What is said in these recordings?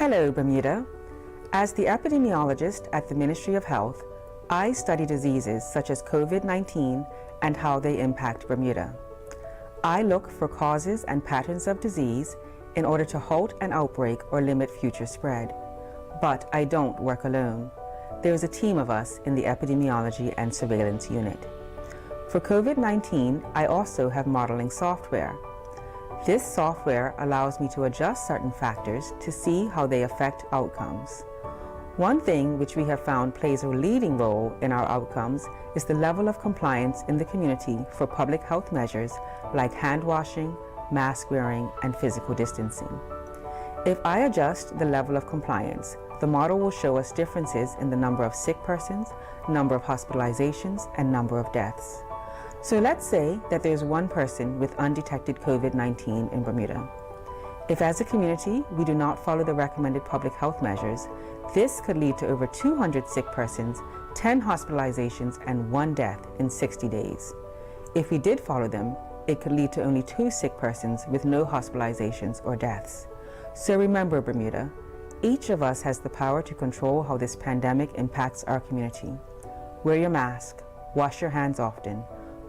Hello, Bermuda. As the epidemiologist at the Ministry of Health, I study diseases such as Covid-19 and how they impact Bermuda. I look for causes and patterns of disease in order to halt an outbreak or limit future spread. But I don't work alone. There's a team of us in the Epidemiology and Surveillance Unit. For Covid-19, I also have modeling software. This software allows me to adjust certain factors to see how they affect outcomes. One thing which we have found plays a leading role in our outcomes is the level of compliance in the community for public health measures like hand washing, mask wearing, and physical distancing. If I adjust the level of compliance, the model will show us differences in the number of sick persons, number of hospitalizations, and number of deaths. So let's say that there's one person with undetected COVID-19 in Bermuda. If as a community we do not follow the recommended public health measures, this could lead to over 200 sick persons, 10 hospitalizations, and 1 death in 60 days. If we did follow them, it could lead to only 2 sick persons with no hospitalizations or deaths. So remember, Bermuda, each of us has the power to control how this pandemic impacts our community. Wear your mask, wash your hands often,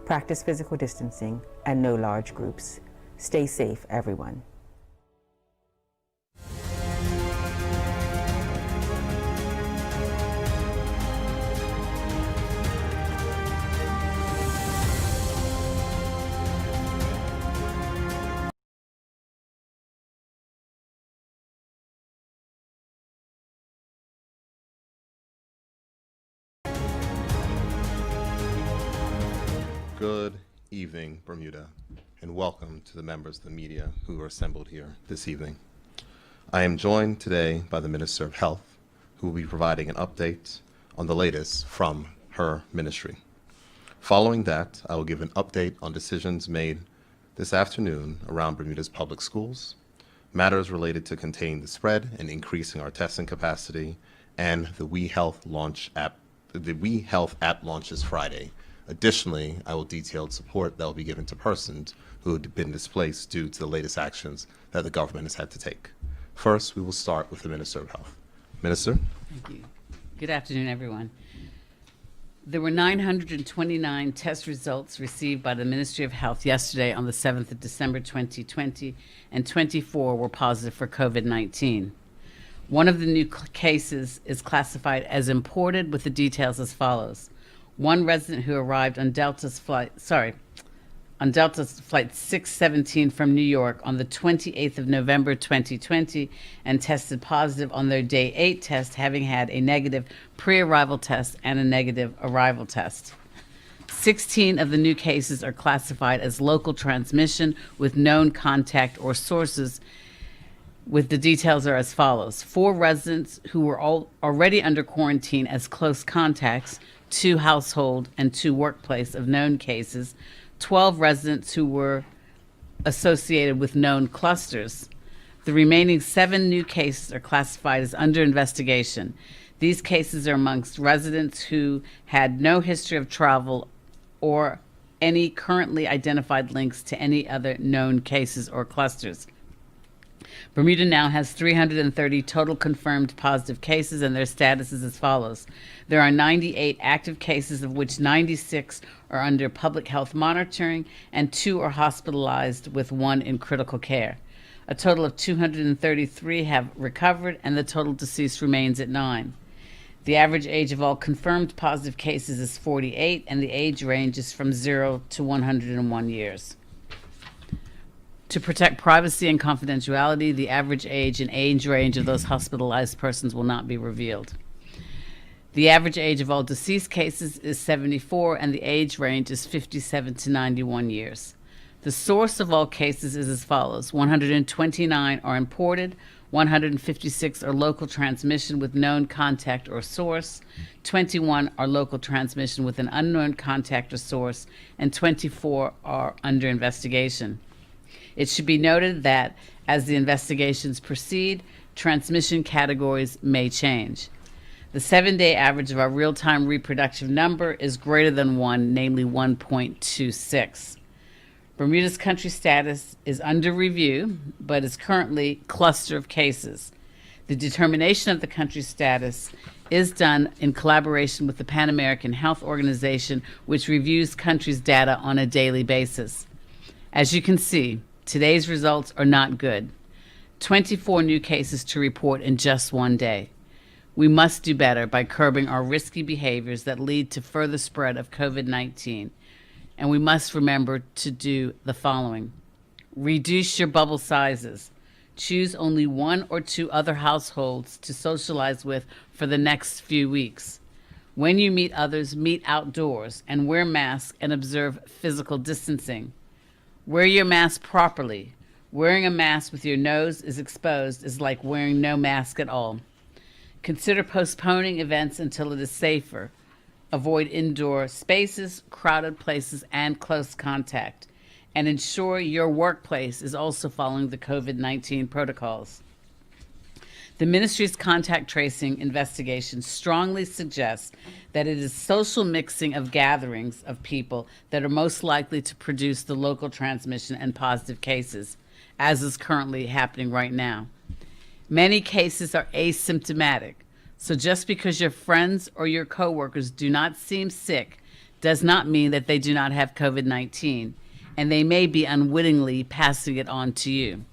practice physical distancing, and no large groups. Stay safe, everyone. Good evening, Bermuda, and welcome to the members of the media who are assembled here this evening. I am joined today by the Minister of Health, who will be providing an update on the latest from her ministry. Following that, I will give an update on decisions made this afternoon around Bermuda's public schools, matters related to containing the spread and increasing our testing capacity, and the We Health app launches Friday. Additionally, I will detail support that will be given to persons who have been displaced due to the latest actions that the government has had to take. First, we will start with the Minister of Health. Minister? Thank you. Good afternoon, everyone. There were 929 test results received by the Ministry of Health yesterday on the 7th of December 2020, and 24 were positive for COVID-19. One of the new cases is classified as imported with the details as follows. One resident who arrived on Delta's flight 617 from New York on the 28th of November 2020 and tested positive on their day 8 test, having had a negative pre-arrival test and a negative arrival test. 16 of the new cases are classified as local transmission with known contact or sources, with the details are as follows. 4 residents who were already under quarantine as close contacts, 2 household and 2 workplace of known cases, 12 residents who were associated with known clusters. The remaining 7 new cases are classified as under investigation. These cases are amongst residents who had no history of travel or any currently identified links to any other known cases or clusters. Bermuda now has 330 total confirmed positive cases, and their status is as follows. There are 98 active cases, of which 96 are under public health monitoring and 2 are hospitalized, with 1 in critical care. A total of 233 have recovered, and the total deceased remains at 9. The average age of all confirmed positive cases is 48, and the age range is from 0 to 101 years. To protect privacy and confidentiality, the average age and age range of those hospitalized persons will not be revealed. The average age of all deceased cases is 74, and the age range is 57 to 91 years. The source of all cases is as follows. 129 are imported, 156 are local transmission with known contact or source, 21 are local transmission with an unknown contact or source, and 24 are under investigation. It should be noted that as the investigations proceed, transmission categories may change. The 7-day average of our real-time reproductive number is greater than 1, namely 1.26. Bermuda's country status is under review, but is currently cluster of cases. The The determination of the country's status is done in collaboration with the Pan American Health Organization, which reviews countries' data on a daily basis. As you can see, today's results are not good. 24 new cases to report in just one day. We must do better by curbing our risky behaviors that lead to further spread of COVID-19. And we must remember to do the following. Reduce your bubble sizes. Choose only one or two other households to socialize with for the next few weeks. When you meet others, meet outdoors and wear masks and observe physical distancing. Wear your mask properly. Wearing a mask with your nose is exposed is like wearing no mask at all. Consider postponing events until it is safer. Avoid indoor spaces, crowded places, and close contact. And ensure your workplace is also following the COVID-19 protocols. The ministry's contact tracing investigation strongly suggests that it is social mixing of gatherings of people that are most likely to produce the local transmission and positive cases, as is currently happening right now. Many cases are asymptomatic, so just because your friends or your coworkers do not seem sick does not mean that they do not have COVID-19, and they may be unwittingly passing it on to you.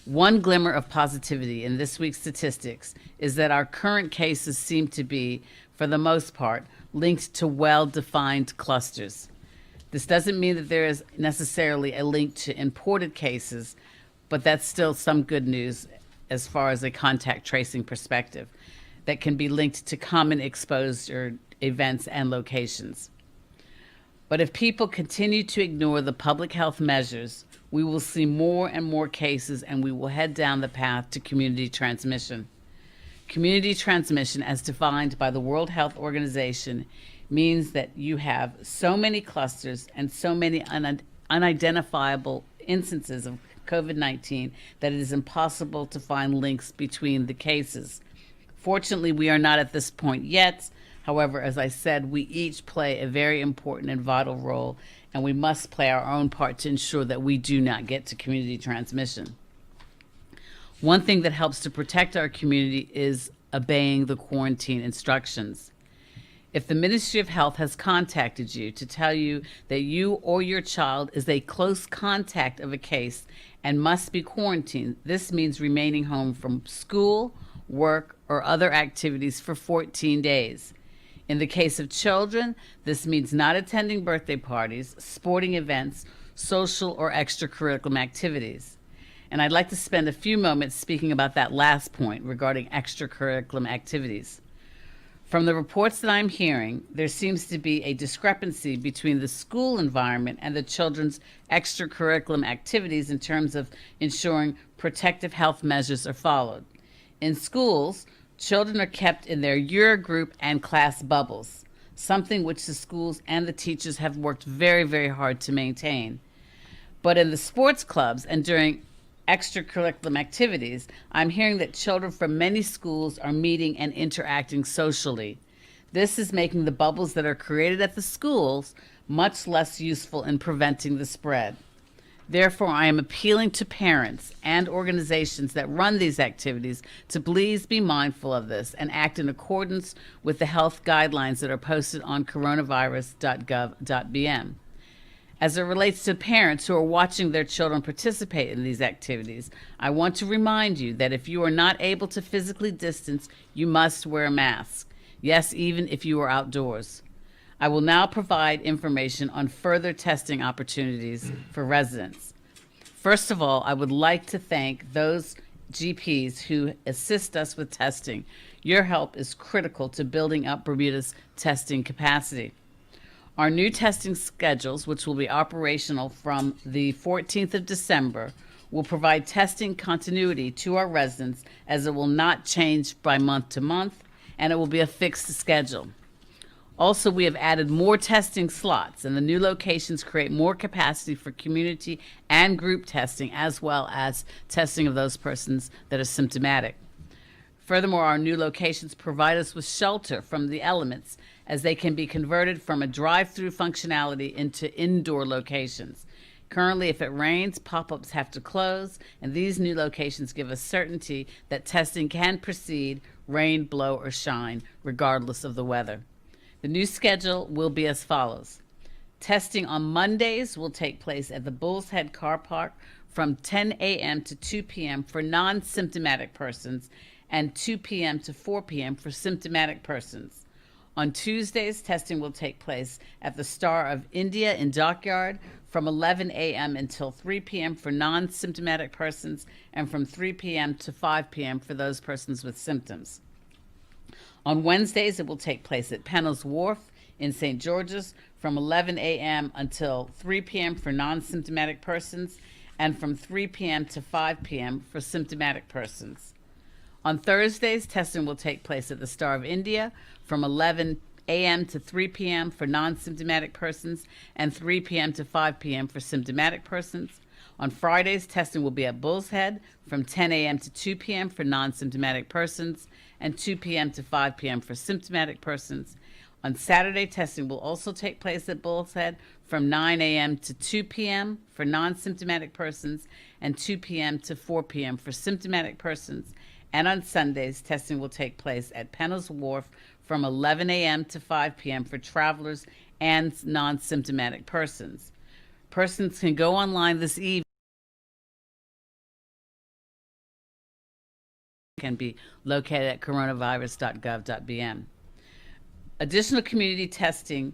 One glimmer of positivity in this week's statistics is that our current cases seem to be, for the most part, linked to well-defined clusters. This doesn't mean that there is necessarily a link to imported cases, but that's still some good news as far as a contact tracing perspective that can be linked to common exposure events and locations. But if people continue to ignore the public health measures, we will see more and more cases and we will head down the path to community transmission. Community transmission, as defined by the World Health Organization, means that you have so many clusters and so many unidentifiable instances of COVID-19 that it is impossible to find links between the cases. Fortunately, we are not at this point yet. However, as I said, we each play a very important and vital role, and we must play our own part to ensure that we do not get to community transmission. One thing that helps to protect our community is obeying the quarantine instructions. If the Ministry of Health has contacted you to tell you that you or your child is a close contact of a case and must be quarantined, this means remaining home from school, work, or other activities for 14 days. In the case of children, this means not attending birthday parties, sporting events, social or extracurricular activities. And I'd like to spend a few moments speaking about that last point regarding extracurricular activities. From the reports that I'm hearing, there seems to be a discrepancy between the school environment and the children's extracurricular activities in terms of ensuring protective health measures are followed. In schools, children are kept in their year group and class bubbles, something which the schools and the teachers have worked very, very hard to maintain. But in the sports clubs and during extracurricular activities, I'm hearing that children from many schools are meeting and interacting socially. This is making the bubbles that are created at the schools much less useful in preventing the spread. Therefore, I am appealing to parents and organizations that run these activities to please be mindful of this and act in accordance with the health guidelines that are posted on coronavirus.gov.bm. As it relates to parents who are watching their children participate in these activities, I want to remind you that if you are not able to physically distance, you must wear a mask. Yes, even if you are outdoors. I will now provide information on further testing opportunities for residents. First of all, I would like to thank those GPs who assist us with testing. Your help is critical to building up Bermuda's testing capacity. Our new testing schedules, which will be operational from the 14th of December, will provide testing continuity to our residents as it will not change by month to month, and it will be a fixed schedule. Also, we have added more testing slots, and the new locations create more capacity for community and group testing, as well as testing of those persons that are symptomatic. Furthermore, our new locations provide us with shelter from the elements, as they can be converted from a drive-through functionality into indoor locations, Currently, if it rains, pop-ups have to close, and these new locations give us certainty that testing can proceed, rain, blow, or shine, regardless of the weather. The new schedule will be as follows. Testing on Mondays will take place at the Bull's Head Car Park from 10 a.m. to 2 p.m. for non-symptomatic persons and 2 p.m. to 4 p.m. for symptomatic persons. On Tuesdays, testing will take place at the Star of India in Dockyard from 11 a.m. until 3 p.m. for non-symptomatic persons and from 3 p.m. to 5 p.m. for those persons with symptoms. On Wednesdays, it will take place at Pennell's Wharf in St. George's from 11 a.m. until 3 p.m. for non-symptomatic persons and from 3 p.m. to 5 p.m. for symptomatic persons. On Thursdays, testing will take place at the Star of India from 11 a.m. to 3 p.m. for non-symptomatic persons and 3 p.m. to 5 p.m. for symptomatic persons. On Fridays, testing will be at Bull's Head from 10 a.m. to 2 p.m. for non-symptomatic persons and 2 p.m. to 5 p.m. for symptomatic persons. On Saturday, testing will also take place at Bull's Head from 9 a.m. to 2 p.m. for non-symptomatic persons and 2 p.m. to 4 p.m. for symptomatic persons. And on Sundays, testing will take place at Pennell's Wharf from 11 a.m. to 5 p.m. for travelers and non-symptomatic persons. Persons can go online this evening. Can be located at coronavirus.gov.bm. Additional community testing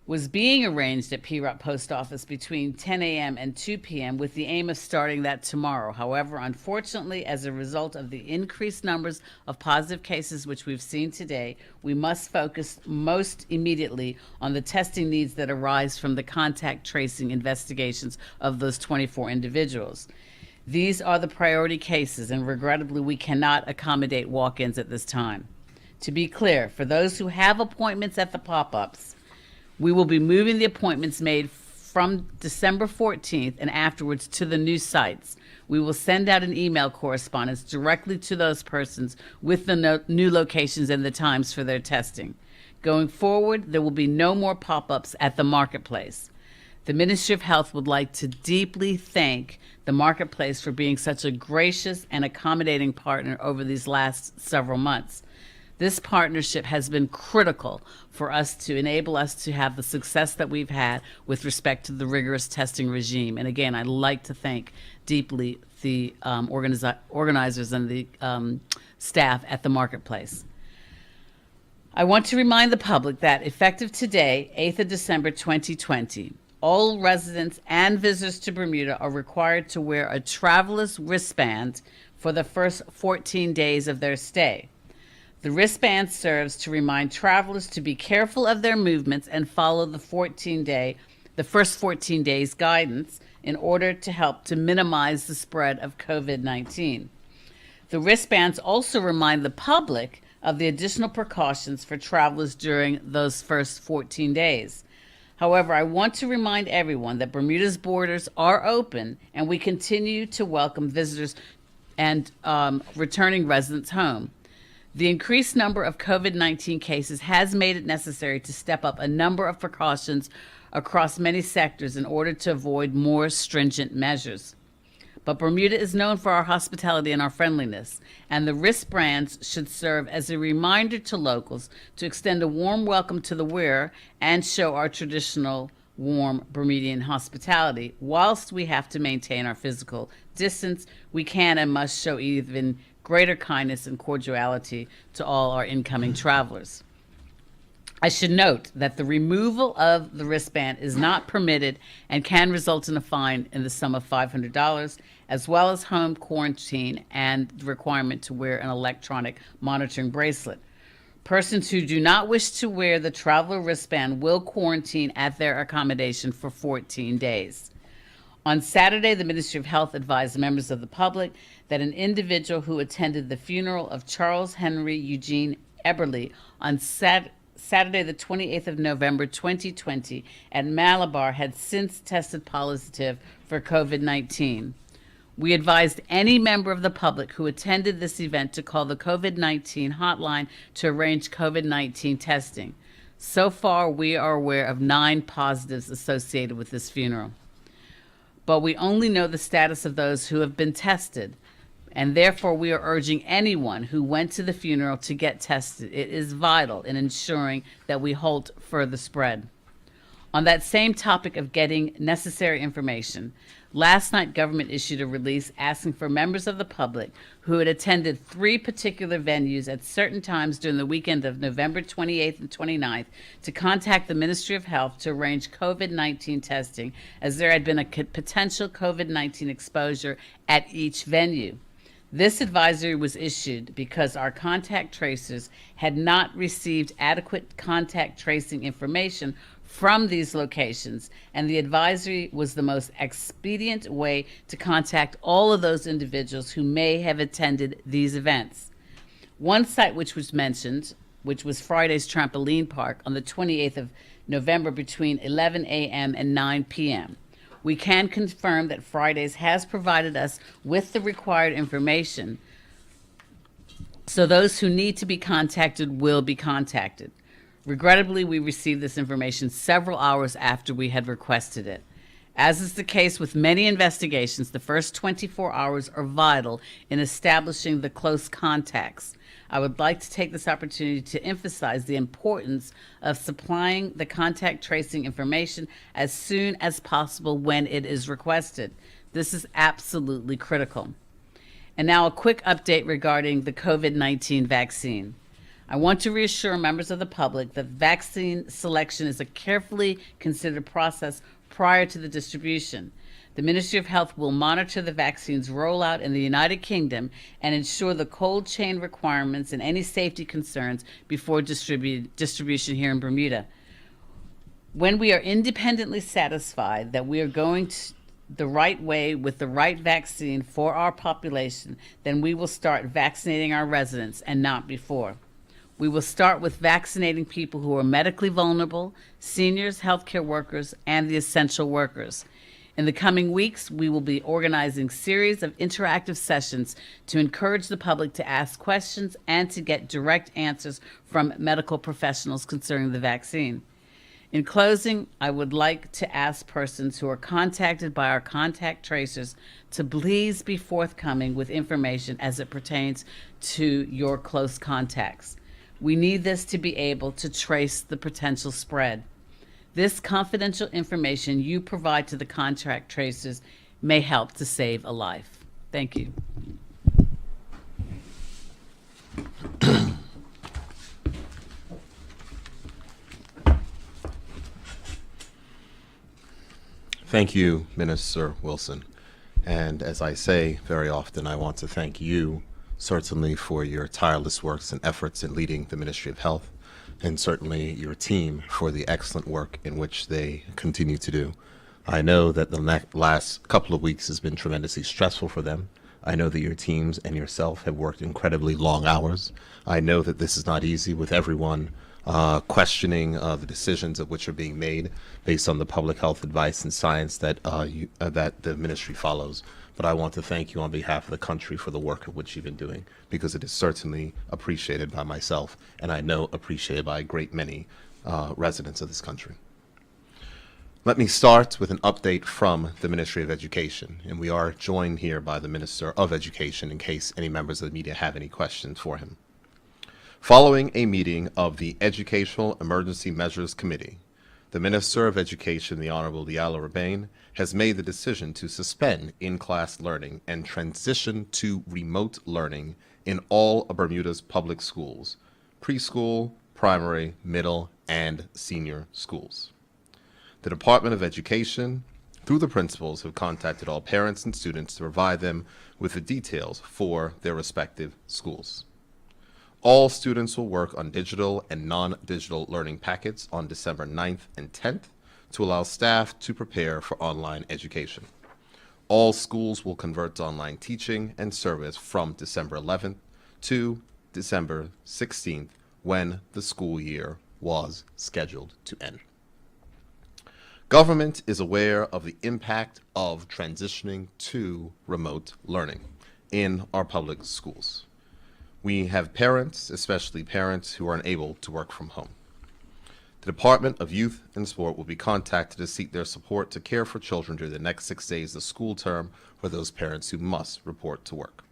was being arranged at PROP Post Office between 10 a.m. and 2 p.m. with the aim of starting that tomorrow. However, unfortunately, as a result of the increased numbers of positive cases which we've seen today, we must focus most immediately on the testing needs that arise from the contact tracing investigations of those 24 individuals. These are the priority cases, and regrettably, we cannot accommodate walk-ins at this time. To be clear, for those who have appointments at the pop-ups, we will be moving the appointments made from December 14th and afterwards to the new sites. We will send out an email correspondence directly to those persons with the new locations and the times for their testing. Going forward, there will be no more pop-ups at the marketplace. The Ministry of Health would like to deeply thank the marketplace for being such a gracious and accommodating partner over these last several months. This partnership has been critical for us to enable us to have the success that we've had with respect to the rigorous testing regime. And again, I'd like to thank deeply the organizers and the staff at the marketplace. I want to remind the public that effective today, 8th of December 2020, all residents and visitors to Bermuda are required to wear a traveler's wristband for the first 14 days of their stay. The wristband serves to remind travelers to be careful of their movements and follow the first 14 days guidance in order to help to minimize the spread of COVID-19. The wristbands also remind the public of the additional precautions for travelers during those first 14 days. However, I want to remind everyone that Bermuda's borders are open and we continue to welcome visitors and returning residents home. The increased number of COVID-19 cases has made it necessary to step up a number of precautions across many sectors in order to avoid more stringent measures. But Bermuda is known for our hospitality and our friendliness, and the wristbands should serve as a reminder to locals to extend a warm welcome to the wearer and show our traditional warm Bermudian hospitality. Whilst we have to maintain our physical distance, we can and must show even greater kindness and cordiality to all our incoming travelers. I should note that the removal of the wristband is not permitted and can result in a fine in the sum of $500, as well as home quarantine and the requirement to wear an electronic monitoring bracelet. Persons who do not wish to wear the traveler wristband will quarantine at their accommodation for 14 days. On Saturday, the Ministry of Health advised members of the public that an individual who attended the funeral of Charles Henry Eugene Eberly on Saturday, the 28th of November, 2020, at Malabar had since tested positive for COVID-19. We advised any member of the public who attended this event to call the COVID-19 hotline to arrange COVID-19 testing. So far, we are aware of 9 positives associated with this funeral. but we only know the status of those who have been tested. And therefore, we are urging anyone who went to the funeral to get tested. It is vital in ensuring that we halt further spread. On that same topic of getting necessary information, last night government issued a release asking for members of the public who had attended 3 particular venues at certain times during the weekend of November 28th and 29th to contact the Ministry of Health to arrange COVID-19 testing, as there had been a potential COVID-19 exposure at each venue. This advisory was issued because our contact tracers had not received adequate contact tracing information from these locations, and the advisory was the most expedient way to contact all of those individuals who may have attended these events. One site which was mentioned, which was Friday's Trampoline Park on the 28th of November between 11 a.m. and 9 p.m. We can confirm that Fridays has provided us with the required information, so those who need to be contacted will be contacted. Regrettably, we received this information several hours after we had requested it. As is the case with many investigations, the first 24 hours are vital in establishing the close contacts. I would like to take this opportunity to emphasize the importance of supplying the contact tracing information as soon as possible when it is requested. This is absolutely critical. And now a quick update regarding the COVID-19 vaccine. I want to reassure members of the public that vaccine selection is a carefully considered process prior to the distribution. The Ministry of Health will monitor the vaccine's rollout in the United Kingdom and ensure the cold chain requirements and any safety concerns before distribution here in Bermuda. When we are independently satisfied that we are going the right way with the right vaccine for our population, then we will start vaccinating our residents and not before. We will start with vaccinating people who are medically vulnerable, seniors, healthcare workers, and the essential workers. In the coming weeks, we will be organizing series of interactive sessions to encourage the public to ask questions and to get direct answers from medical professionals concerning the vaccine. In closing, I would like to ask persons who are contacted by our contact tracers to please be forthcoming with information as it pertains to your close contacts. We need this to be able to trace the potential spread. This confidential information you provide to the contact tracers may help to save a life. Thank you. Thank you, Minister Wilson. And as I say very often, I want to thank you certainly for your tireless works and efforts in leading the Ministry of Health, and certainly your team for the excellent work in which they continue to do. I know that the last couple of weeks has been tremendously stressful for them. I know that your teams and yourself have worked incredibly long hours. I know that this is not easy, with everyone questioning the decisions of which are being made based on the public health advice and science that that the ministry follows. But I want to thank you on behalf of the country for the work of which you've been doing, because it is certainly appreciated by myself, and I know appreciated by a great many residents of this country. Let me start with an update from the Ministry of Education, and we are joined here by the Minister of Education in case any members of the media have any questions for him. Following a meeting of the Educational Emergency Measures Committee, the Minister of Education, the Honorable Diallo Rabane, has made the decision to suspend in-class learning and transition to remote learning in all of Bermuda's public schools, preschool, primary, middle, and senior schools. The Department of Education, through the principals, have contacted all parents and students to provide them with the details for their respective schools. All students will work on digital and non-digital learning packets on December 9th and 10th to allow staff to prepare for online education. All schools will convert to online teaching and service from December 11th to December 16th, when the school year was scheduled to end. Government is aware of the impact of transitioning to remote learning in our public schools. We have parents, especially parents who are unable to work from home. The Department of Youth and Sport will be contacted to seek their support to care for children during the next 6 days of the school term for those parents who must report to work.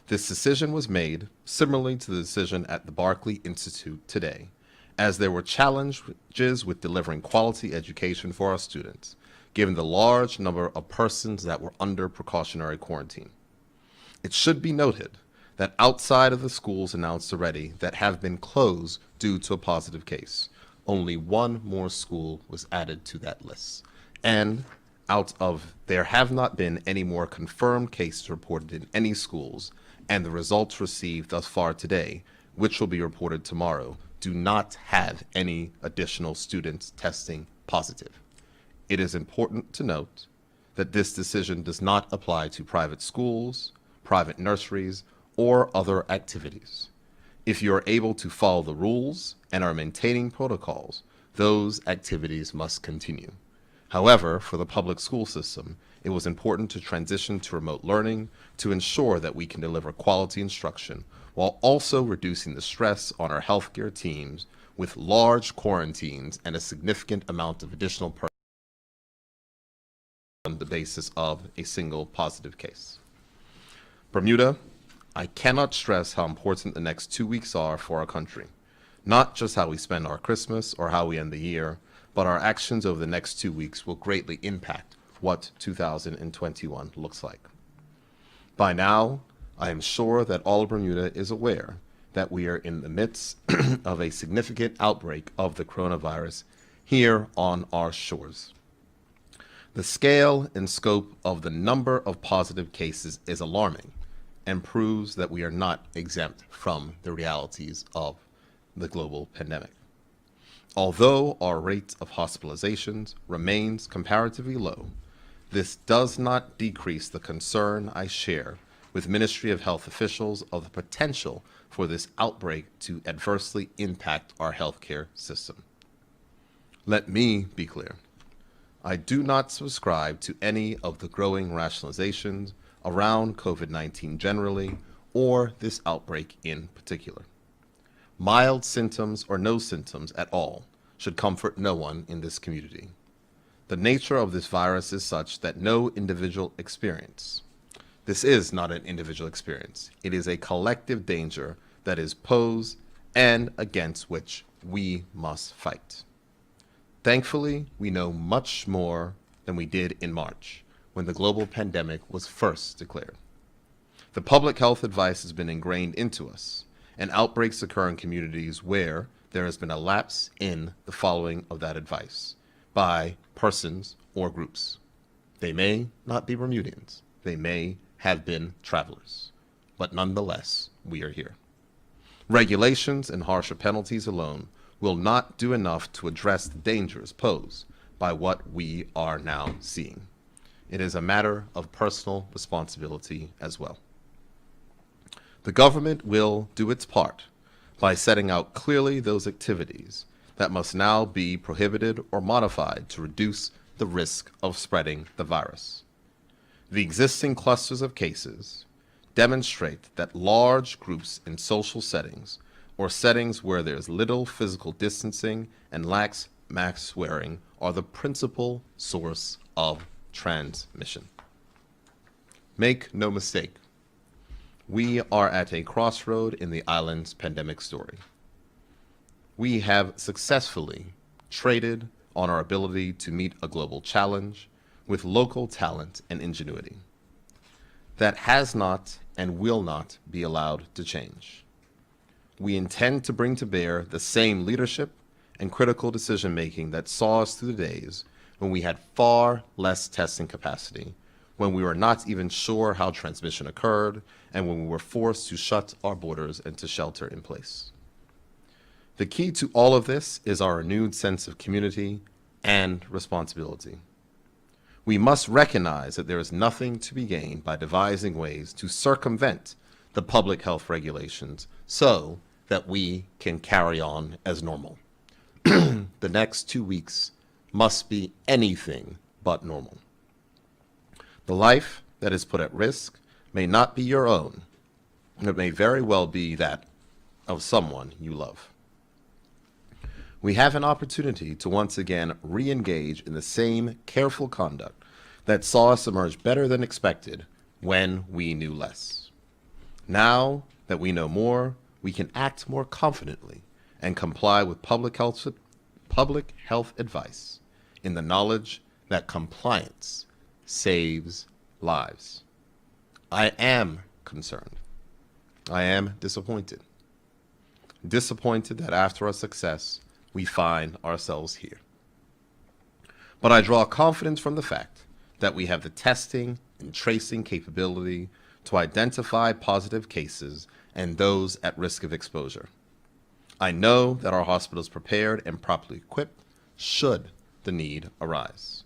This decision was made similarly to the decision at the Barclay Institute today, as there were challenges with delivering quality education for our students, given the large number of persons that were under precautionary quarantine. It should be noted that outside of the schools announced already that have been closed due to a positive case, only one more school was added to that list. And there have not been any more confirmed cases reported in any schools, and the results received thus far today, which will be reported tomorrow, do not have any additional students testing positive. It is important to note that this decision does not apply to private schools, private nurseries, or other activities. If you are able to follow the rules and are maintaining protocols, those activities must continue. However, for the public school system, it was important to transition to remote learning to ensure that we can deliver quality instruction while also reducing the stress on our healthcare teams with large quarantines and a significant amount of additional personnel on the basis of a single positive case. Bermuda, I cannot stress how important the next 2 weeks are for our country. Not just how we spend our Christmas or how we end the year, but our actions over the next 2 weeks will greatly impact what 2021 looks like. By now, I am sure that all of Bermuda is aware that we are in the midst of a significant outbreak of the coronavirus here on our shores. The scale and scope of the number of positive cases is alarming and proves that we are not exempt from the realities of the global pandemic. Although our rate of hospitalizations remains comparatively low, this does not decrease the concern I share with Ministry of Health officials of the potential for this outbreak to adversely impact our healthcare system. Let me be clear. I do not subscribe to any of the growing rationalizations around COVID-19 generally, or this outbreak in particular. Mild symptoms or no symptoms at all should comfort no one in this community. The nature of this virus is such that no individual experience. This is not an individual experience. It is a collective danger that is posed and against which we must fight. Thankfully, we know much more than we did in March, when the global pandemic was first declared. The public health advice has been ingrained into us, and outbreaks occur in communities where there has been a lapse in the following of that advice by persons or groups. They may not be Bermudians. They may have been travelers. But nonetheless, we are here. Regulations and harsher penalties alone will not do enough to address the dangers posed by what we are now seeing. It is a matter of personal responsibility as well. The government will do its part by setting out clearly those activities that must now be prohibited or modified to reduce the risk of spreading the virus. The existing clusters of cases demonstrate that large groups in social settings or settings where there's little physical distancing and lax mask wearing are the principal source of transmission. Make no mistake, we are at a crossroad in the island's pandemic story. We have successfully traded on our ability to meet a global challenge with local talent and ingenuity. That has not and will not be allowed to change. We intend to bring to bear the same leadership and critical decision-making that saw us through the days when we had far less testing capacity, when we were not even sure how transmission occurred, and when we were forced to shut our borders and to shelter in place. The key to all of this is our renewed sense of community and responsibility. We must recognize that there is nothing to be gained by devising ways to circumvent the public health regulations so that we can carry on as normal. The next 2 weeks must be anything but normal. The life that is put at risk may not be your own, and it may very well be that of someone you love. we have an opportunity to once again re-engage in the same careful conduct that saw us emerge better than expected when we knew less. Now that we know more, we can act more confidently and comply with public health advice in the knowledge that compliance saves lives. I am concerned. I am disappointed. Disappointed that after a success, we find ourselves here. But I draw confidence from the fact that we have the testing and tracing capability to identify positive cases and those at risk of exposure. I know that our hospital is prepared and properly equipped should the need arise.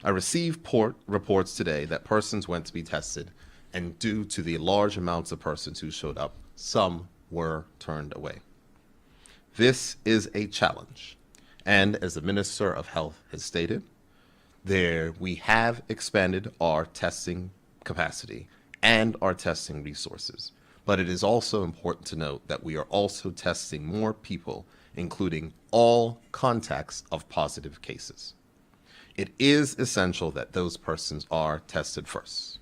I received reports today that persons went to be tested, and due to the large amounts of persons who showed up, some were turned away. This is a challenge, and as the Minister of Health has stated, we have expanded our testing capacity and our testing resources. But it is also important to note that we are also testing more people, including all contacts of positive cases. It is essential that those persons are tested first.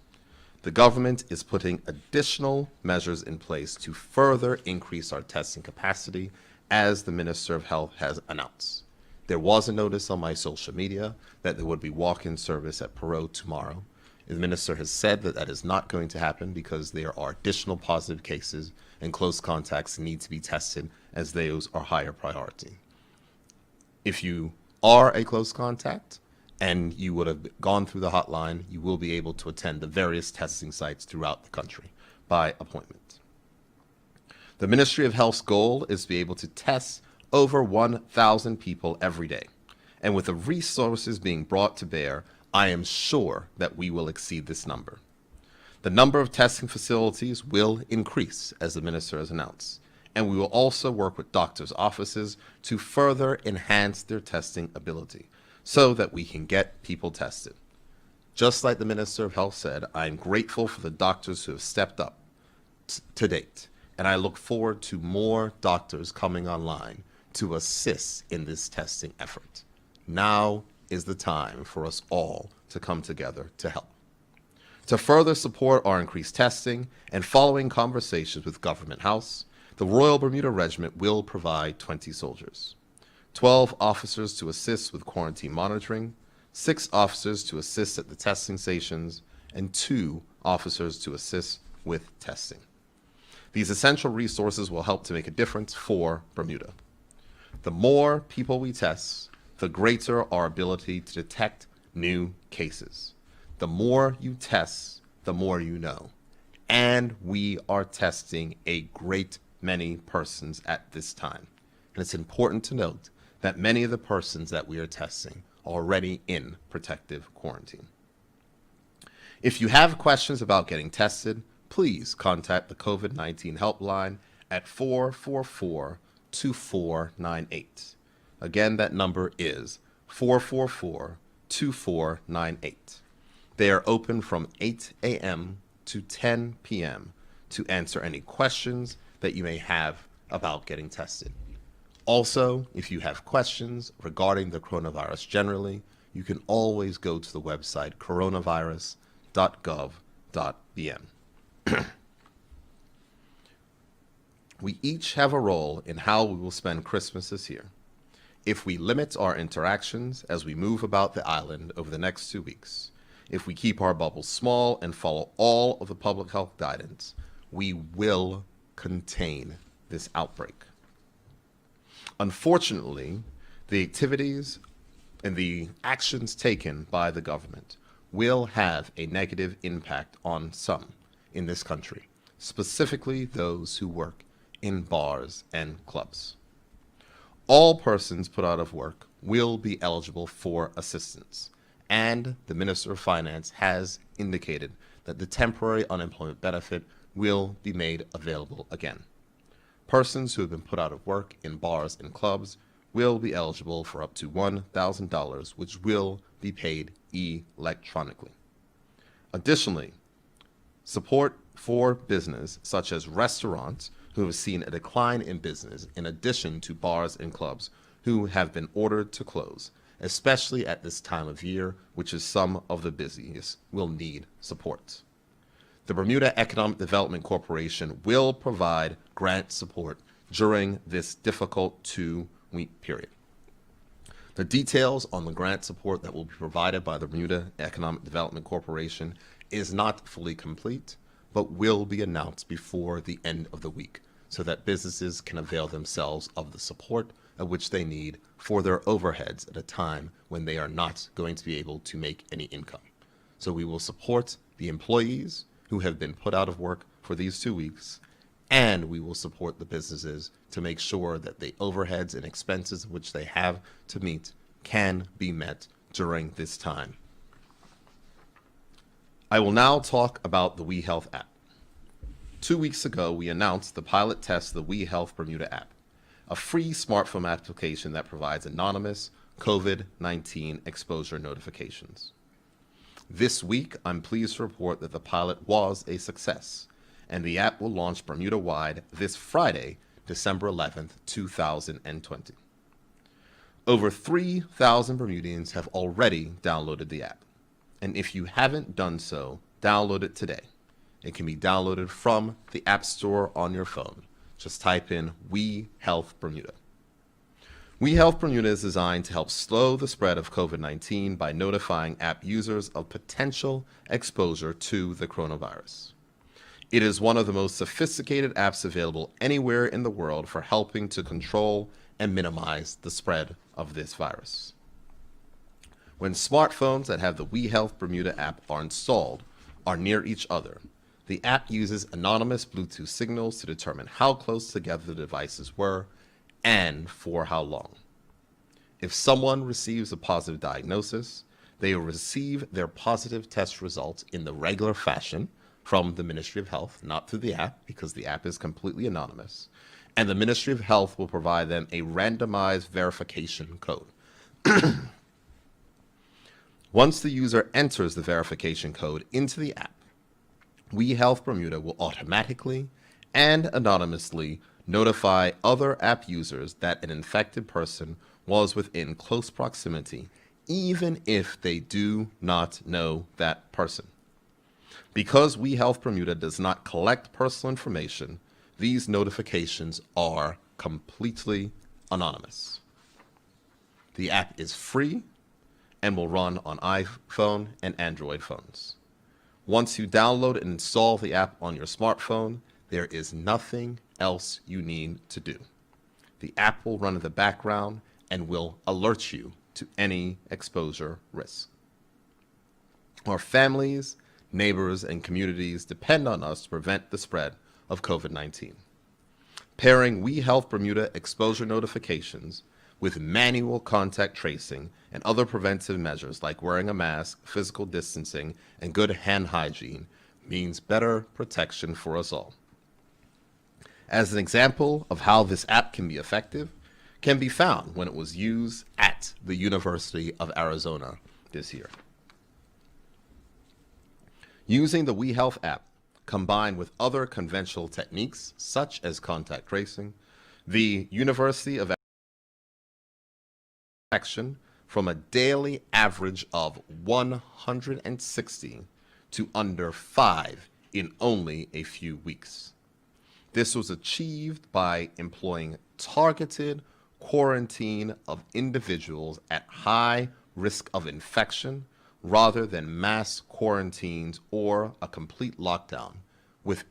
The government is putting additional measures in place to further increase our testing capacity, as the Minister of Health has announced. There was a notice on my social media that there would be walk-in service at Perot tomorrow. The minister has said that that is not going to happen because there are additional positive cases and close contacts need to be tested, as those are higher priority. If you are a close contact and you would have gone through the hotline, you will be able to attend the various testing sites throughout the country by appointment. The Ministry of Health's goal is to be able to test over 1,000 people every day. And with the resources being brought to bear, I am sure that we will exceed this number. The number of testing facilities will increase, as the minister has announced, and we will also work with doctors' offices to further enhance their testing ability so that we can get people tested. Just like the Minister of Health said, I am grateful for the doctors who have stepped up to date, and I look forward to more doctors coming online to assist in this testing effort. Now is the time for us all to come together to help. To further support our increased testing and following conversations with Government House, the Royal Bermuda Regiment will provide 20 soldiers, 12 officers to assist with quarantine monitoring, 6 officers to assist at the testing stations, and 2 officers to assist with testing. These essential resources will help to make a difference for Bermuda. The more people we test, the greater our ability to detect new cases. The more you test, the more you know. And we are testing a great many persons at this time. And it's important to note that many of the persons that we are testing are already in protective quarantine. If you have questions about getting tested, please contact the COVID-19 helpline at 444-2498. Again, that number is 444-2498. They are open from 8 a.m. to 10 p.m. to answer any questions that you may have about getting tested. Also, if you have questions regarding the coronavirus generally, you can always go to the website coronavirus.gov.bm. We each have a role in how we will spend Christmas this year. If we limit our interactions as we move about the island over the next 2 weeks, if we keep our bubbles small and follow all of the public health guidance, we will contain this outbreak. Unfortunately, the activities and the actions taken by the government will have a negative impact on some in this country, specifically those who work in bars and clubs. All persons put out of work will be eligible for assistance, and the Minister of Finance has indicated that the temporary unemployment benefit will be made available again. Persons who have been put out of work in bars and clubs will be eligible for up to $1,000, which will be paid electronically. Additionally, support for business such as restaurants who have seen a decline in business, in addition to bars and clubs who have been ordered to close, especially at this time of year, which is some of the busiest, will need support. The Bermuda Economic Development Corporation will provide grant support during this difficult 2-week period. The details on the grant support that will be provided by the Bermuda Economic Development Corporation is not fully complete, but will be announced before the end of the week so that businesses can avail themselves of the support of which they need for their overheads at a time when they are not going to be able to make any income. So we will support the employees who have been put out of work for these 2 weeks, and we will support the businesses to make sure that the overheads and expenses which they have to meet can be met during this time. I will now talk about the WeHealth app. 2 weeks ago, we announced the pilot test of the WeHealth Bermuda app, a free smartphone application that provides anonymous COVID-19 exposure notifications. This week, I'm pleased to report that the pilot was a success, and the app will launch Bermuda-wide this Friday, December 11th, 2020. Over 3,000 Bermudians have already downloaded the app, and if you haven't done so, download it today. It can be downloaded from the App Store on your phone. Just type in WeHealth Bermuda. WeHealth Bermuda is designed to help slow the spread of COVID-19 by notifying app users of potential exposure to the coronavirus. It is one of the most sophisticated apps available anywhere in the world for helping to control and minimize the spread of this virus. When smartphones that have the WeHealth Bermuda app are installed are near each other, the app uses anonymous Bluetooth signals to determine how close together the devices were and for how long. If someone receives a positive diagnosis, they will receive their positive test results in the regular fashion from the Ministry of Health, not through the app, because the app is completely anonymous, and the Ministry of Health will provide them a randomized verification code. Once the user enters the verification code into the app, WeHealth Bermuda will automatically and anonymously notify other app users that an infected person was within close proximity, even if they do not know that person. Because WeHealth Bermuda does not collect personal information, these notifications are completely anonymous. The app is free and will run on iPhone and Android phones. Once you download and install the app on your smartphone, there is nothing else you need to do. The app will run in the background and will alert you to any exposure risk. Our families, neighbors, and communities depend on us to prevent the spread of COVID-19. Pairing WeHealth Bermuda exposure notifications with manual contact tracing and other preventive measures like wearing a mask, physical distancing, and good hand hygiene means better protection for us all. As an example of how this app can be effective, can be found when it was used at the University of Arizona this year. Using the WeHealth app combined with other conventional techniques such as contact tracing, the University of Action from a daily average of 160 to under 5 in only a few weeks. This was achieved by employing targeted quarantine of individuals at high risk of infection rather than mass quarantines or a complete lockdown with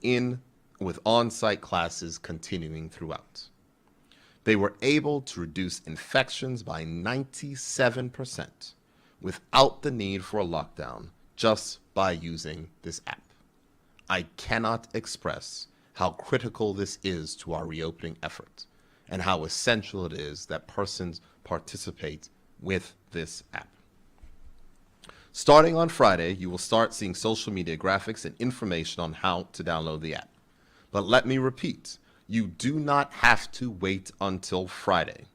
on-site classes continuing throughout. They were able to reduce infections by 97% without the need for a lockdown just by using this app. I cannot express how critical this is to our reopening efforts and how essential it is that persons participate with this app. Starting on Friday, you will start seeing social media graphics and information on how to download the app. But let me repeat, you do not have to wait until Friday.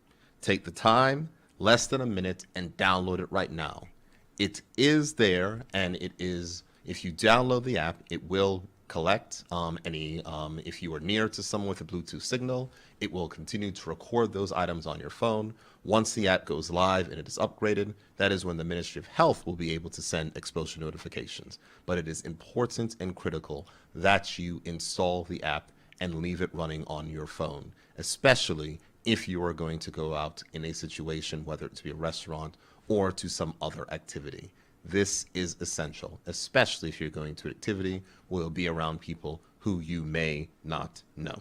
Take the time, less than a minute, and download it right now. It is there, and it is, if you download the app, it will collect if you are near to someone with a Bluetooth signal, it will continue to record those items on your phone. Once the app goes live and it is upgraded, that is when the Ministry of Health will be able to send exposure notifications. But it is important and critical that you install the app and leave it running on your phone, especially if you are going to go out in a situation, whether it be a restaurant or to some other activity. This is essential, especially if you're going to an activity where you'll be around people who you may not know.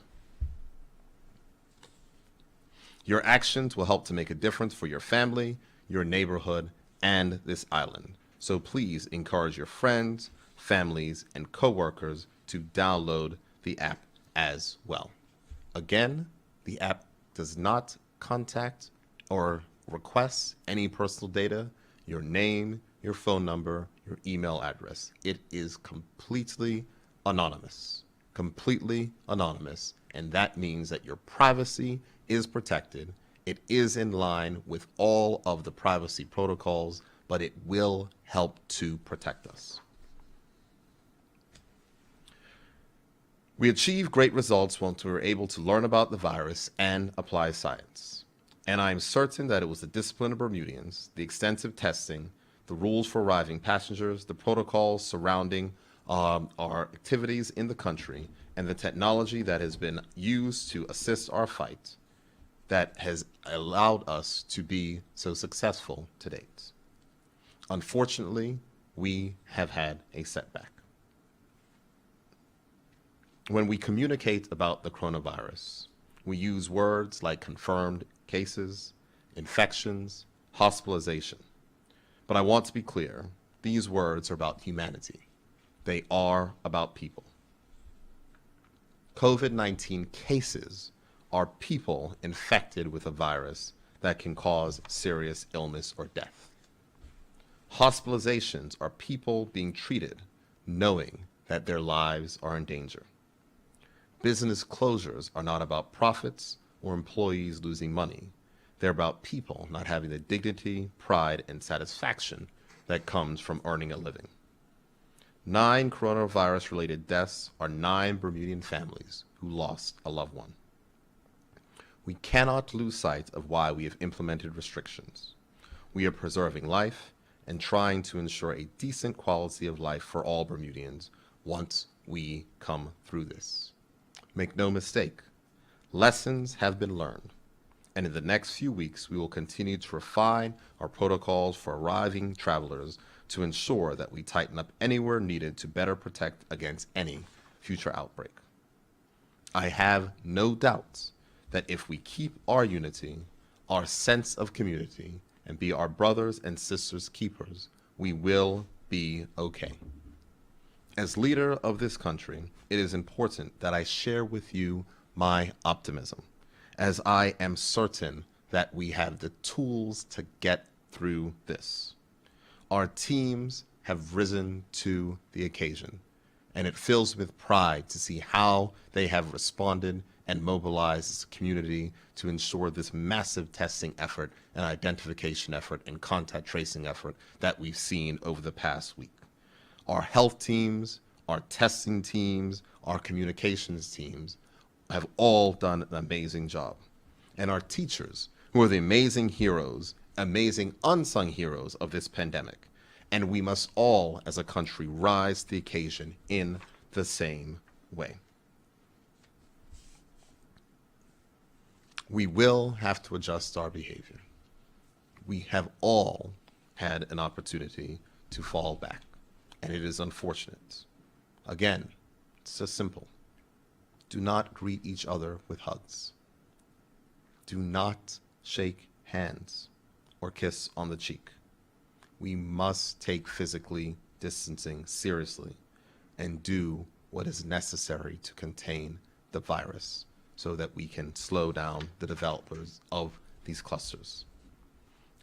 Your actions will help to make a difference for your family, your neighborhood, and this island. So please encourage your friends, families, and coworkers to download the app as well. Again, the app does not contact or request any personal data, your name, your phone number, your email address. It is completely anonymous, and that means that your privacy is protected. It is in line with all of the privacy protocols, but it will help to protect us. We achieved great results once we were able to learn about the virus and apply science. And I am certain that it was the discipline of Bermudians, the extensive testing, the rules for arriving passengers, the protocols surrounding our activities in the country, and the technology that has been used to assist our fight that has allowed us to be so successful to date. Unfortunately, we have had a setback. When we communicate about the coronavirus, we use words like confirmed cases, infections, hospitalization. But I want to be clear, these words are about humanity. They are about people. COVID-19 cases are people infected with a virus that can cause serious illness or death. Hospitalizations are people being treated knowing that their lives are in danger. Business closures are not about profits or employees losing money. They're about people not having the dignity, pride, and satisfaction that comes from earning a living. 9 coronavirus-related deaths are 9 Bermudian families who lost a loved one. We cannot lose sight of why we have implemented restrictions. We are preserving life and trying to ensure a decent quality of life for all Bermudians once we come through this. Make no mistake, lessons have been learned, and in the next few weeks we will continue to refine our protocols for arriving travelers to ensure that we tighten up anywhere needed to better protect against any future outbreak. I have no doubts that if we keep our unity, our sense of community, and be our brothers and sisters keepers, we will be okay. As leader of this country, it is important that I share with you my optimism, as I am certain that we have the tools to get through this. Our teams have risen to the occasion, and it fills me with pride to see how they have responded and mobilized as a community to ensure this massive testing effort and identification effort and contact tracing effort that we've seen over the past week. Our health teams, our testing teams, our communications teams have all done an amazing job. And our teachers, who are the amazing heroes, amazing unsung heroes of this pandemic. And we must all, as a country, rise to the occasion in the same way. We will have to adjust our behavior. We have all had an opportunity to fall back, and it is unfortunate. Again, it's so simple. Do not greet each other with hugs. Do not shake hands or kiss on the cheek. We must take physically distancing seriously and do what is necessary to contain the virus so that we can slow down the developers of these clusters.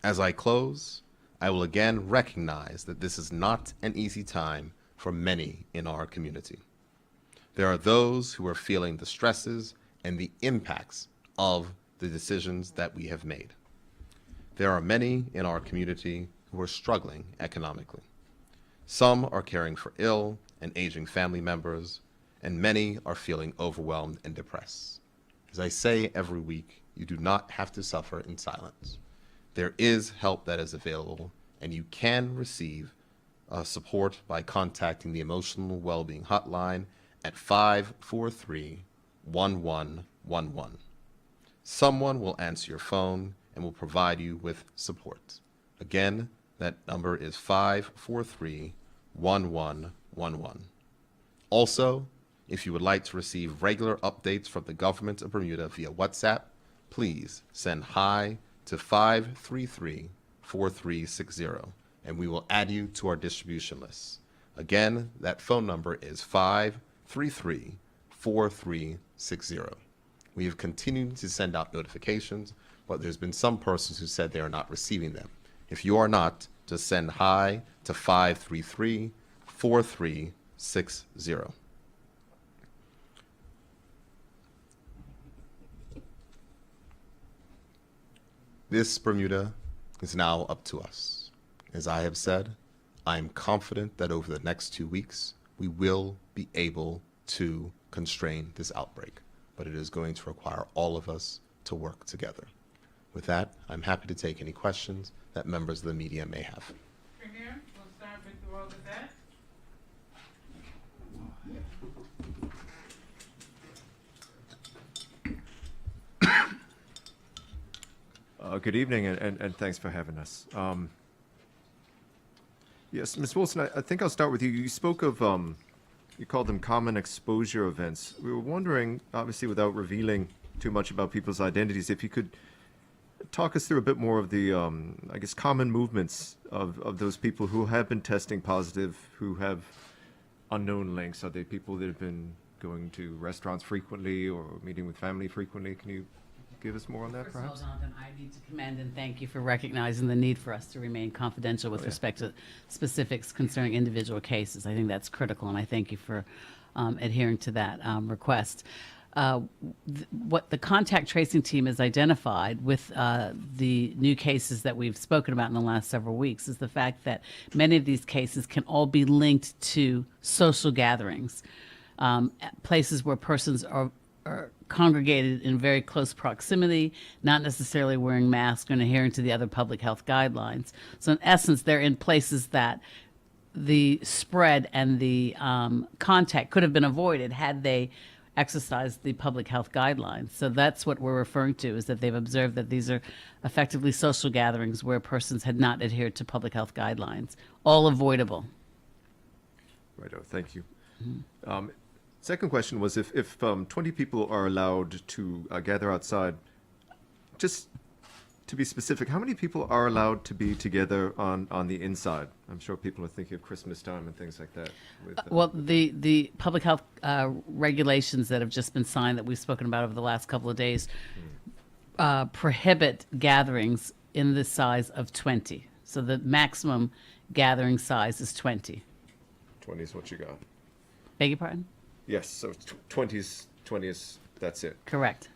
As I close, I will again recognize that this is not an easy time for many in our community. There are those who are feeling the stresses and the impacts of the decisions that we have made. There are many in our community who are struggling economically. Some are caring for ill and aging family members. and many are feeling overwhelmed and depressed. As I say every week, you do not have to suffer in silence. There is help that is available, and you can receive support by contacting the Emotional Wellbeing Hotline at 543-1111. Someone will answer your phone and will provide you with support. Again, that number is 543-1111. Also, if you would like to receive regular updates from the government of Bermuda via WhatsApp, please send hi to 533-4360, and we will add you to our distribution list. Again, that phone number is 533-4360. We have continued to send out notifications, but there's been some persons who said they are not receiving them. If you are not, just send hi to 533-4360. This Bermuda is now up to us. As I have said, I am confident that over the next 2 weeks, we will be able to constrain this outbreak, but it is going to require all of us to work together. With that, I'm happy to take any questions that members of the media may have. Premier, we'll start with the World Gazette. Good evening, and thanks for having us. Yes, Ms. Wilson, I think I'll start with you. You spoke of, you called them common exposure events. We were wondering, obviously without revealing too much about people's identities, if you could talk us through a bit more of the, I guess, common movements of those people who have been testing positive, who have unknown links. Are they people that have been going to restaurants frequently or meeting with family frequently? Can you give us more on that, First of all, perhaps? Jonathan, I need to commend and thank you for recognizing the need for us to remain confidential with respect to specifics concerning individual cases. I think that's critical, and I thank you for adhering to that request. What the contact tracing team has identified with the new cases that we've spoken about in the last several weeks is the fact that many of these cases can all be linked to social gatherings, places where persons are congregated in very close proximity, not necessarily wearing masks and adhering to the other public health guidelines. So in essence, they're in places that the spread and the contact could have been avoided had they exercised the public health guidelines. So that's what we're referring to, is that they've observed that these are effectively social gatherings where persons had not adhered to public health guidelines, all avoidable. Right, thank you. Second question was if 20 people are allowed to gather outside, just to be specific, how many people are allowed to be together on the inside? I'm sure people are thinking of Christmas time and things like that. Well, the public health regulations that have just been signed that we've spoken about over the last couple of days prohibit gatherings in the size of 20. So the maximum gathering size is 20. 20 is what you got. Beg your pardon? Yes, so 20 is, that's it. Correct.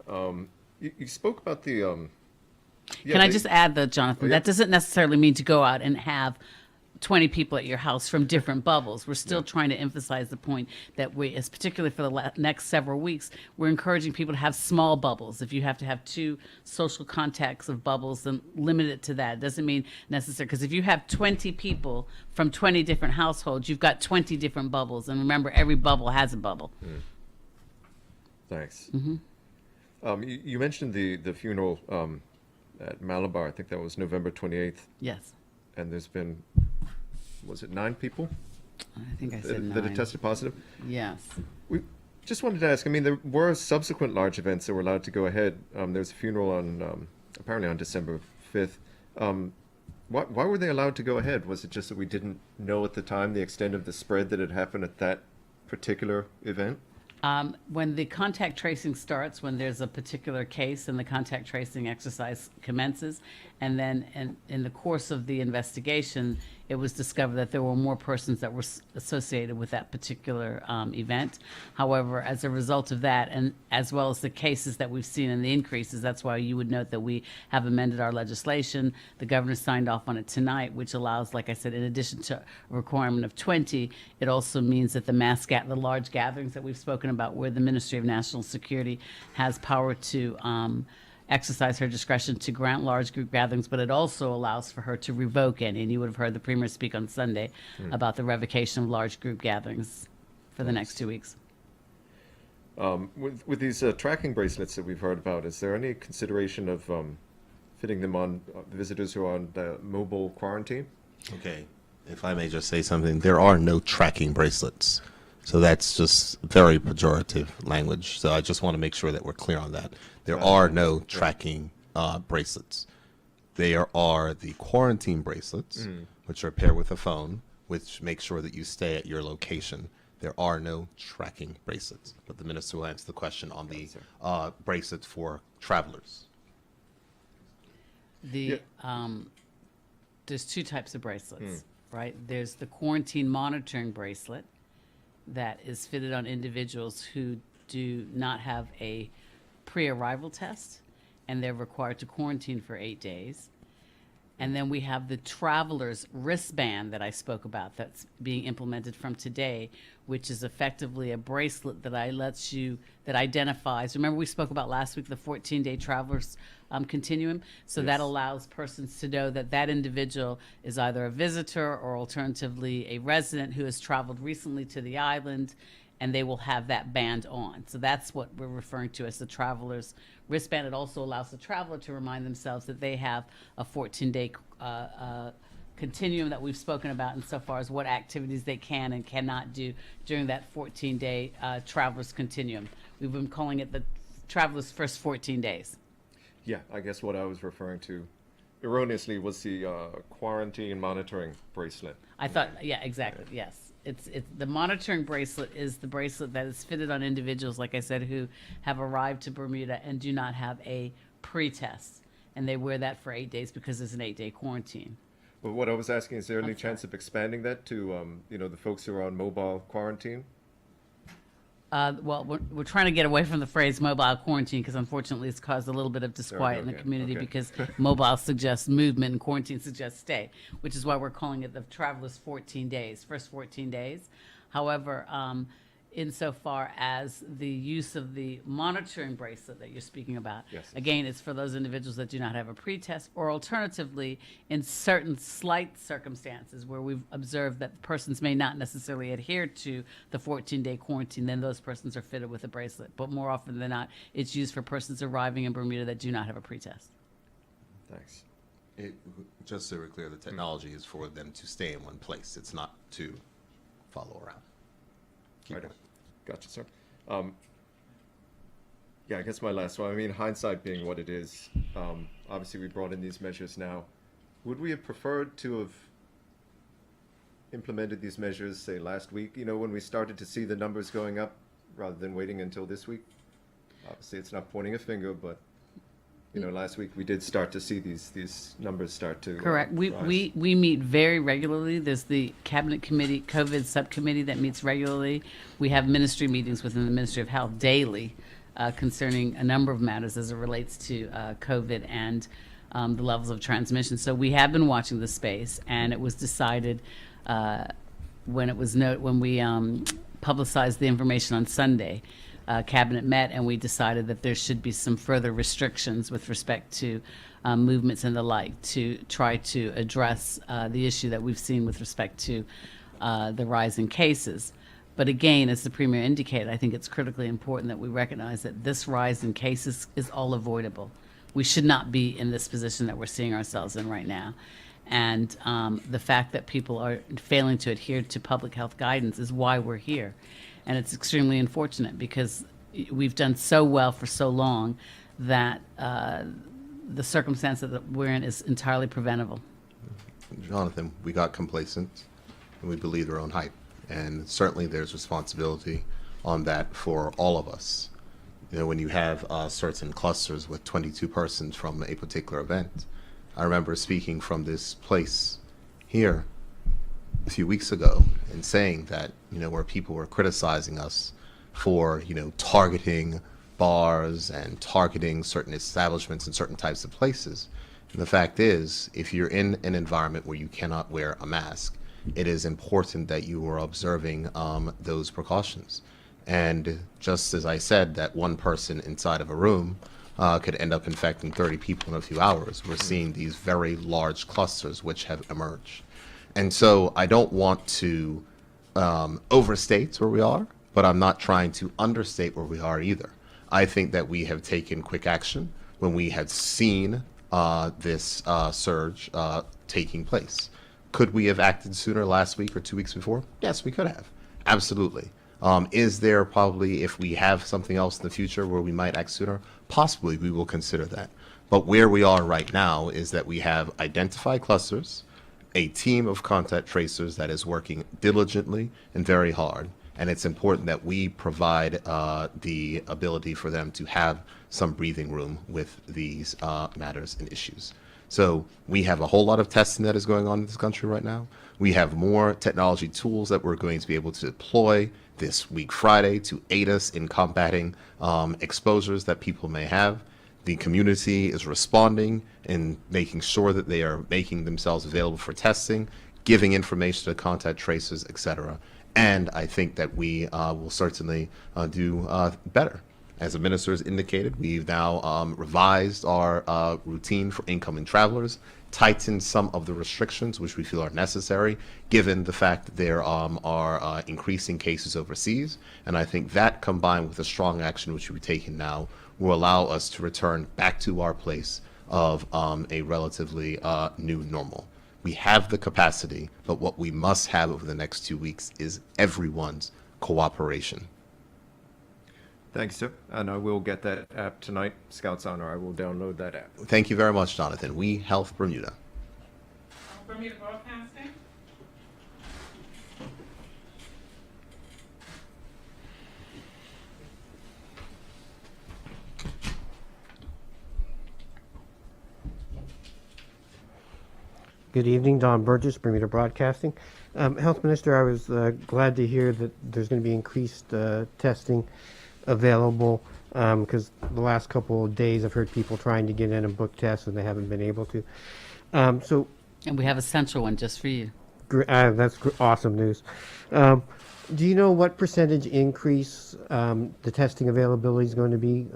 You spoke about the... Can I just add that, Jonathan? Oh, yeah. That doesn't necessarily mean to go out and have 20 people at your house from different bubbles. We're still trying to emphasize the point that we, as particularly for the next several weeks, we're encouraging people to have small bubbles. If you have to have 2 social contacts of bubbles, then limit it to that. It doesn't mean necessary, because if you have 20 people from 20 different households, you've got 20 different bubbles. And remember, every bubble has a bubble. Thanks. You mentioned the funeral at Malabar. I think that was November 28th. Yes. And there's been, was it 9 people I think I said 9. that had tested positive? Yes. We just wanted to ask, I mean, there were subsequent large events that were allowed to go ahead. There was a funeral on, apparently on December 5th. Why were they allowed to go ahead? Was it just that we didn't know at the time the extent of the spread that had happened at that particular event? When the contact tracing starts, when there's a particular case and the contact tracing exercise commences, and then in the course of the investigation, it was discovered that there were more persons that were associated with that particular event. However, as a result of that, and as well as the cases that we've seen and the increases, that's why you would note that we have amended our legislation. The governor signed off on it tonight, which allows, like I said, in addition to a requirement of 20, it also means that the large gatherings that we've spoken about, where the Ministry of National Security has power to exercise her discretion to grant large group gatherings, but it also allows for her to revoke any. And you would have heard the Premier speak on Sunday about the revocation of large group gatherings for the next 2 weeks. With these tracking bracelets that we've heard about, is there any consideration of fitting them on visitors who are on the mobile quarantine? Okay, if I may just say something, there are no tracking bracelets. So that's just very pejorative language. So I just want to make sure that we're clear on that. There are no tracking bracelets. There are the quarantine bracelets, which are paired with a phone, which make sure that you stay at your location. There are no tracking bracelets. But the minister will answer the question on the bracelets for travelers. There's two types of bracelets, right? There's the quarantine monitoring bracelet that is fitted on individuals who do not have a pre-arrival test, and they're required to quarantine for 8 days. And then we have the traveler's wristband that I spoke about that's being implemented from today, which is effectively a bracelet that that identifies. Remember we spoke about last week the 14-day traveler's continuum? So that allows persons to know that that individual is either a visitor or alternatively a resident who has traveled recently to the island, and they will have that band on. So that's what we're referring to as the traveler's wristband. It also allows the traveler to remind themselves that they have a 14-day continuum that we've spoken about insofar as what activities they can and cannot do during that 14-day traveler's continuum. We've been calling it the traveler's first 14 days. Yeah, I guess what I was referring to erroneously was the quarantine monitoring bracelet. I thought, yeah, exactly, yes. It's the monitoring bracelet is the bracelet that is fitted on individuals, like I said, who have arrived to Bermuda and do not have a pre-test. And they wear that for 8 days because there's an 8-day quarantine. Well, what I was asking, is there any chance of expanding that to, the folks who are on mobile quarantine? Well, we're trying to get away from the phrase mobile quarantine because unfortunately it's caused a little bit of disquiet in the community because mobile suggests movement and quarantine suggests stay, which is why we're calling it the traveler's 14 days, first 14 days. However, insofar as the use of the monitoring bracelet that you're speaking about, again, it's for those individuals that do not have a pre-test, or alternatively, in certain slight circumstances where we've observed that persons may not necessarily adhere to the 14-day quarantine, then those persons are fitted with a bracelet. But more often than not, it's used for persons arriving in Bermuda that do not have a pre-test. Thanks. Just so we're clear, the technology is for them to stay in one place. It's not to follow around. Right. Gotcha, sir. Yeah, I guess my last one. I mean, hindsight being what it is, obviously we brought in these measures now. Would we have preferred to have implemented these measures, say, last week, when we started to see the numbers going up, rather than waiting until this week? Obviously, it's not pointing a finger, but, last week we did start to see these numbers start to Correct. rise. We meet very regularly. There's the Cabinet Committee, COVID subcommittee that meets regularly. We have ministry meetings within the Ministry of Health daily concerning a number of matters as it relates to COVID and the levels of transmission. So we have been watching the space, and it was decided when we publicized the information on Sunday. Cabinet met, and we decided that there should be some further restrictions with respect to movements and the like to try to address the issue that we've seen with respect to the rise in cases. But again, as the Premier indicated, I think it's critically important that we recognize that this rise in cases is all avoidable. We should not be in this position that we're seeing ourselves in right now. And the fact that people are failing to adhere to public health guidance is why we're here. And it's extremely unfortunate because we've done so well for so long that the circumstance that we're in is entirely preventable. Jonathan, we got complacent and we believed our own hype. And certainly there's responsibility on that for all of us. You know, when you have certain clusters with 22 persons from a particular event, I remember speaking from this place here a few weeks ago and saying that, you know, where people were criticizing us for, you know, targeting bars and targeting certain establishments and certain types of places. And the fact is, if you're in an environment where you cannot wear a mask, it is important that you are observing those precautions. And just as I said, that one person inside of a room could end up infecting 30 people in a few hours, we're seeing these very large clusters which have emerged. And so I don't want to overstate where we are, but I'm not trying to understate where we are either. I think that we have taken quick action when we had seen this surge taking place. Could we have acted sooner last week or 2 weeks before? Yes, we could have. Absolutely. Is there probably, if we have something else in the future where we might act sooner? Possibly, we will consider that. But where we are right now is that we have identified clusters, a team of contact tracers that is working diligently and very hard. And it's important that we provide the ability for them to have some breathing room with these matters and issues. So we have a whole lot of testing that is going on in this country right now. We have more technology tools that we're going to be able to deploy this week Friday to aid us in combating exposures that people may have. The community is responding and making sure that they are making themselves available for testing, giving information to contact tracers, etc. And I think that we will certainly do better. As the minister has indicated, we've now revised our routine for incoming travelers, tightened some of the restrictions which we feel are necessary, given the fact that there are increasing cases overseas. And I think that, combined with the strong action which we've taken now, will allow us to return back to our place of a relatively new normal. We have the capacity, but what we must have over the next 2 weeks is everyone's cooperation. Thanks, sir. And I will get that app tonight. Scout's Honor, I will download that app. Thank you very much, Jonathan. We Health Bermuda. Bermuda Broadcasting. Good evening, Don Burgess, Bermuda Broadcasting. Health Minister, I was glad to hear that there's going to be increased testing available because the last couple of days I've heard people trying to get in and book tests and they haven't been able to. And we have a central one just for you. That's awesome news. Do you know what percentage increase the testing availability is going to be?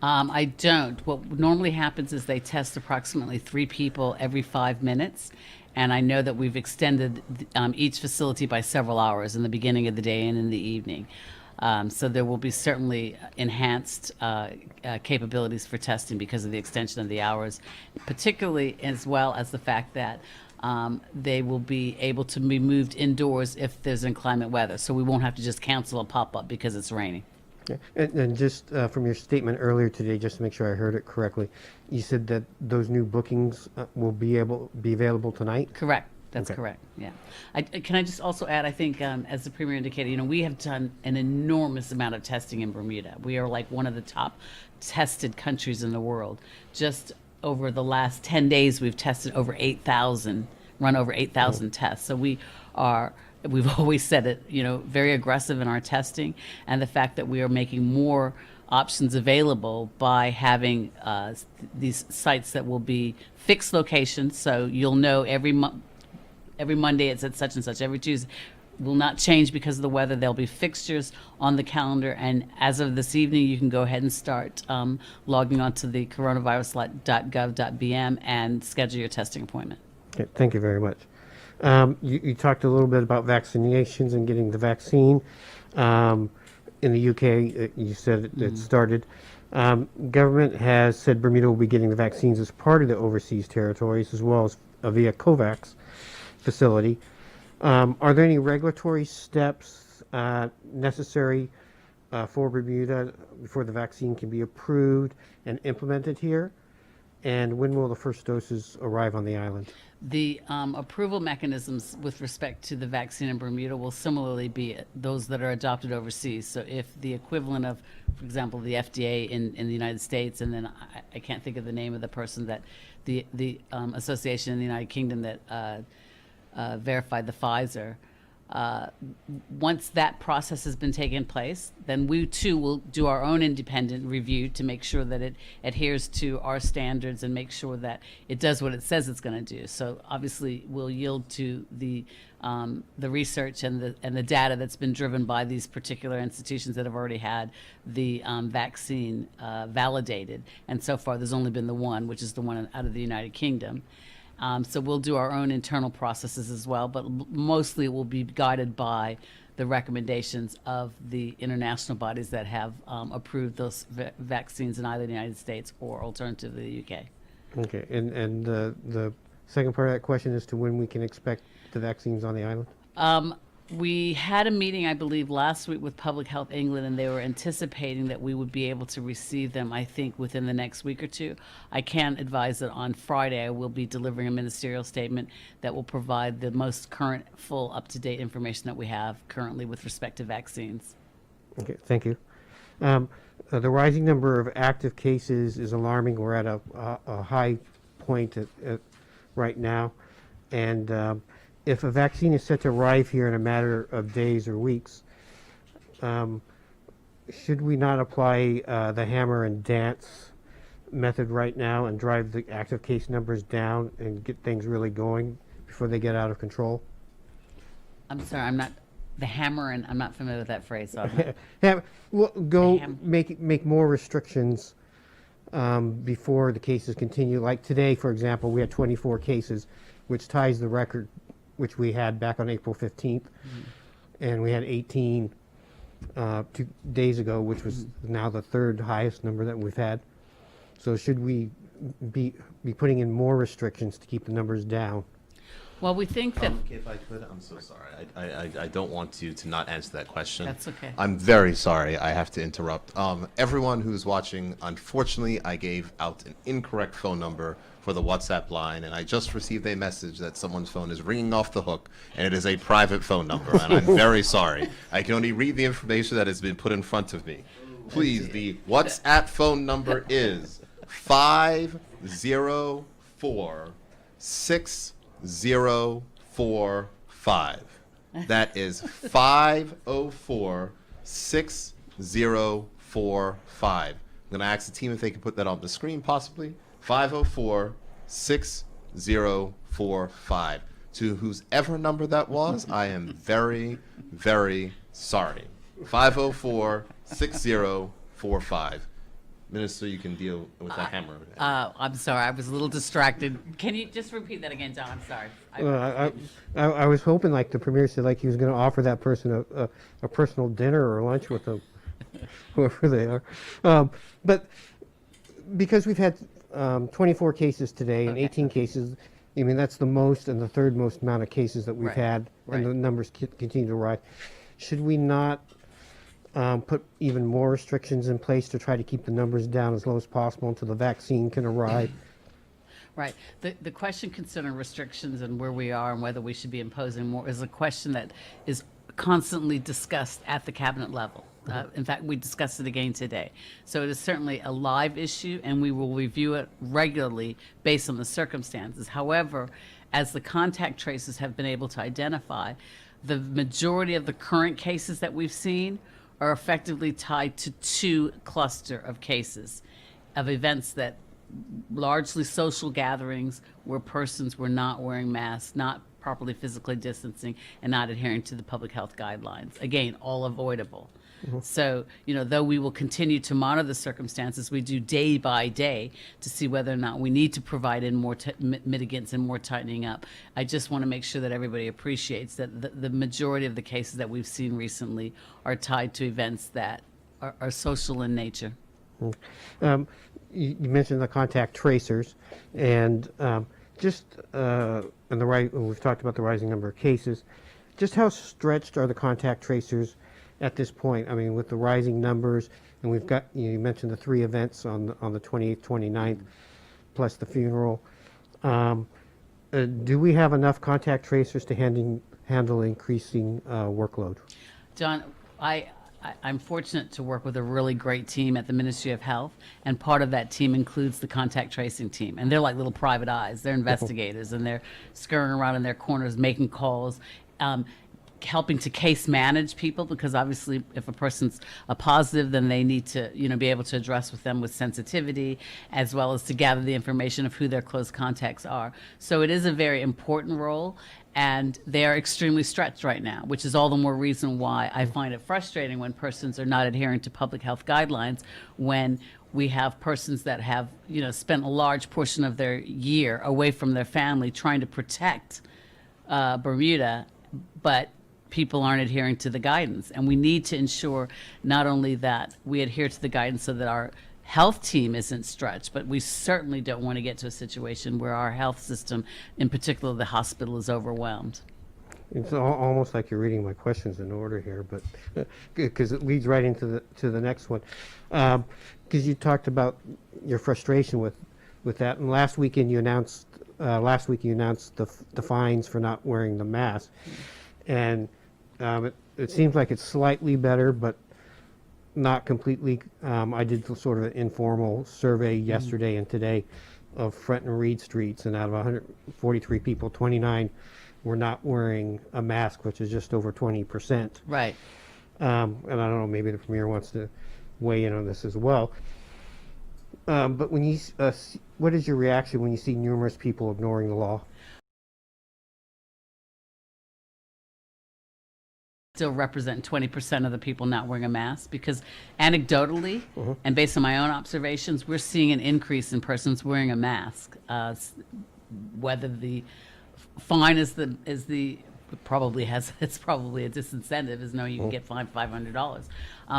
I don't. What normally happens is they test approximately 3 people every 5 minutes. And I know that we've extended each facility by several hours in the beginning of the day and in the evening. So there will be certainly enhanced capabilities for testing because of the extension of the hours, particularly as well as the fact that they will be able to be moved indoors if there's inclement weather. So we won't have to just cancel a pop-up because it's raining. Yeah. And just from your statement earlier today, just to make sure I heard it correctly, you said that those new bookings will be available tonight? Correct. That's Okay. correct. Yeah. Can I just also add, I think, as the Premier indicated, we have done an enormous amount of testing in Bermuda. We are like one of the top tested countries in the world. Just over the last 10 days, we've tested over 8,000, run over 8,000 tests. So we've always said it, very aggressive in our testing, and the fact that we are making more options available by having these sites that will be fixed locations. So you'll know every Monday it's at such and such. Every Tuesday will not change because of the weather. There'll be fixtures on the calendar, and as of this evening, you can go ahead and start logging onto the coronavirus.gov.bm and schedule your testing appointment. Okay, thank you very much. You talked a little bit about vaccinations and getting the vaccine. In the UK, you said it started. Government has said Bermuda will be getting the vaccines as part of the overseas territories as well as via COVAX facility. Are there any regulatory steps necessary for Bermuda before the vaccine can be approved and implemented here? And when will the first doses arrive on the island? The approval mechanisms with respect to the vaccine in Bermuda will similarly be those that are adopted overseas. So if the equivalent of, for example, the FDA in the United States, and then I can't think of the name of the person that the association in the United Kingdom that verified the Pfizer. Once that process has been taken place, then we too will do our own independent review to make sure that it adheres to our standards and make sure that it does what it says it's going to do. So obviously, we'll yield to the research and the data that's been driven by these particular institutions that have already had the vaccine validated. And so far, there's only been the one, which is the one out of the United Kingdom. So we'll do our own internal processes as well, but mostly it will be guided by the recommendations of the international bodies that have approved those vaccines in either the United States or alternatively the UK. Okay, and the second part of that question is to when we can expect the vaccines on the island? We had a meeting, I believe, last week with Public Health England, and they were anticipating that we would be able to receive them, I think, within the next week or two. I can advise that on Friday I will be delivering a ministerial statement that will provide the most current, full, up-to-date information that we have currently with respect to vaccines. Okay, thank you. The rising number of active cases is alarming. We're at a high point right now, and if a vaccine is set to arrive here in a matter of days or weeks, should we not apply the hammer and dance method right now and drive the active case numbers down and get things really going before they get out of control? I'm sorry, I'm not familiar with that phrase. So Make more restrictions before the cases continue. Like today, for example, we had 24 cases, which ties the record which we had back on April 15th, and we had 18 2 days ago, which was now the third highest number that we've had. So should we be putting in more restrictions to keep the numbers down? Well, we think that... If I could, I'm so sorry. I don't want you to not answer that question. That's okay. I'm very sorry. I have to interrupt. Everyone who's watching, unfortunately, I gave out an incorrect phone number for the WhatsApp line, and I just received a message that someone's phone is ringing off the hook, and it is a private phone number, and I'm very sorry. I can only read the information that has been put in front of me. Please, the WhatsApp phone number is 504-6045. That is 504-6045. I'm going to ask the team if they can put that on the screen, possibly. 504-6045. To whosever number that was, I am very, very sorry. 504-6045. Minister, you can deal with that hammer. I'm sorry, I was a little distracted. Can you just repeat that again, John? I'm sorry. I was hoping, like the premier said, like he was going to offer that person a personal dinner or lunch with them, whoever they are. But because we've had 24 cases today and 18 cases, I mean, that's the most and the third most amount of cases that we've had, and the numbers continue to rise. Should we not put even more restrictions in place to try to keep the numbers down as low as possible until the vaccine can arrive? Right. The question concerning restrictions and where we are and whether we should be imposing more is a question that is constantly discussed at the cabinet level. In fact, we discussed it again today. So it is certainly a live issue, and we will review it regularly based on the circumstances. However, as the contact traces have been able to identify, the majority of the current cases that we've seen are effectively tied to two cluster of cases, of events that largely social gatherings where persons were not wearing masks, not properly physically distancing, and not adhering to the public health guidelines. Again, all avoidable. So, though we will continue to monitor the circumstances, we do day by day to see whether or not we need to provide in more mitigants and more tightening up. I just want to make sure that everybody appreciates that the majority of the cases that we've seen recently are tied to events that are social in nature. You mentioned the contact tracers, and we've talked about the rising number of cases. Just how stretched are the contact tracers at this point? I mean, with the rising numbers, and we've got, you mentioned the 3 events on the 28th, 29th. plus the funeral. Do we have enough contact tracers to handle increasing workload? John, I'm fortunate to work with a really great team at the Ministry of Health, and part of that team includes the contact tracing team. And they're like little private eyes. They're investigators, and they're scurrying around in their corners, making calls, helping to case manage people, because obviously if a person's a positive, then they need to, be able to address with them with sensitivity, as well as to gather the information of who their close contacts are. So it is a very important role, and they are extremely stretched right now, which is all the more reason why I find it frustrating when persons are not adhering to public health guidelines, when we have persons that have, spent a large portion of their year away from their family trying to protect Bermuda, but people aren't adhering to the guidance. And we need to ensure not only that we adhere to the guidance so that our health team isn't stretched, but we certainly don't want to get to a situation where our health system, in particular the hospital, is overwhelmed. It's almost like you're reading my questions in order here, but because it leads right into the next one. Because you talked about your frustration with that, and last week you announced the fines for not wearing the mask, and it seems like it's slightly better, but not completely. I did sort of an informal survey yesterday and today of Front and Reed streets, and out of 143 people, 29 were not wearing a mask, which is just over 20%. Right. And I don't know, maybe the Premier wants to weigh in on this as well. But when you, what is your reaction when you see numerous people ignoring the law? Still represent 20% of the people not wearing a mask, because anecdotally and based on my own observations, we're seeing an increase in persons wearing a mask. Whether the fine is probably it's probably a disincentive, is no, you can get fined $500.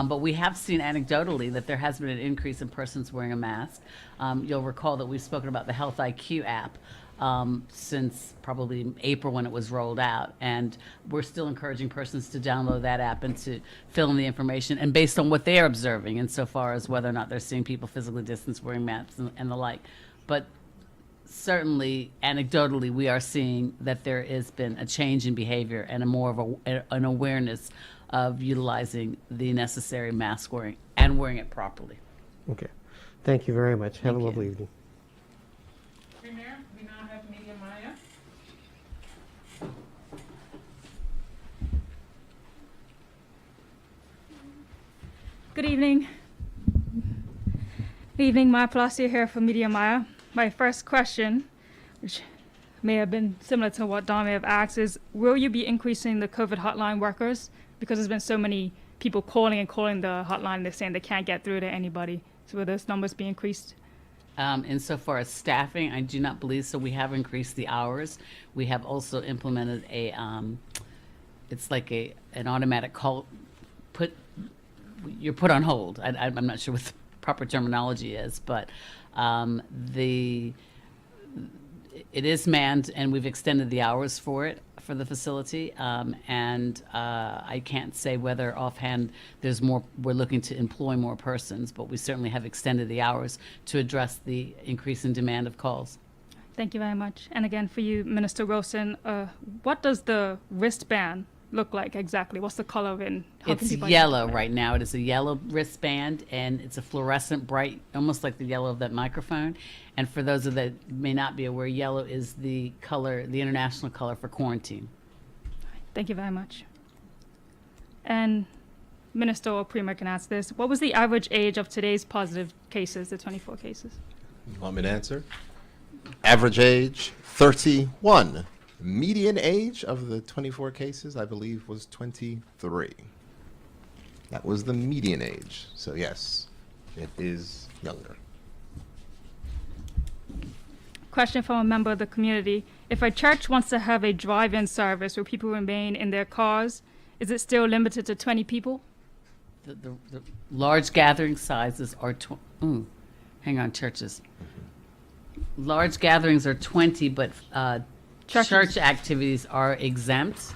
But we have seen anecdotally that there has been an increase in persons wearing a mask. You'll recall that we've spoken about the Health IQ app since probably April when it was rolled out, and we're still encouraging persons to download that app and to fill in the information, and based on what they're observing insofar as whether or not they're seeing people physically distanced wearing masks and the like. But certainly anecdotally we are seeing that there has been a change in behavior and a more of an awareness of utilizing the necessary mask wearing and wearing it properly. Okay, thank you very much. Have a Thank lovely you. evening. Premier, we now have Media Maya. Good evening. Good evening, Maya Palacio here for Media Maya. My first question, which may have been similar to what Don may have asked, is will you be increasing the COVID hotline workers? Because there's been so many people calling the hotline, they're saying they can't get through to anybody. So will those numbers be increased? Insofar as staffing, I do not believe so. We have increased the hours. We have also implemented it's like an automatic call. You're put on hold. I'm not sure what the proper terminology is, but it is manned, and we've extended the hours for the facility. And I can't say whether offhand there's more. We're looking to employ more persons, but we certainly have extended the hours to address the increase in demand of calls. Thank you very much. And again, for you, Minister Wilson, what does the wristband look like exactly? What's the color of it? And how can It's people yellow identify it? right now. It is a yellow wristband, and it's a fluorescent bright, almost like the yellow of that microphone. And for those that may not be aware, yellow is the color, the international color for quarantine. Thank you very much. And Minister or Premier can answer this. What was the average age of today's positive cases, the 24 cases? You want me to answer? Average age, 31. Median age of the 24 cases, I believe, was 23. That was the median age. So yes, it is younger. Question from a member of the community. If a church wants to have a drive-in service where people remain in their cars, is it still limited to 20 people? The large gathering sizes are churches. Large gatherings are 20, but Churches. church activities are exempt.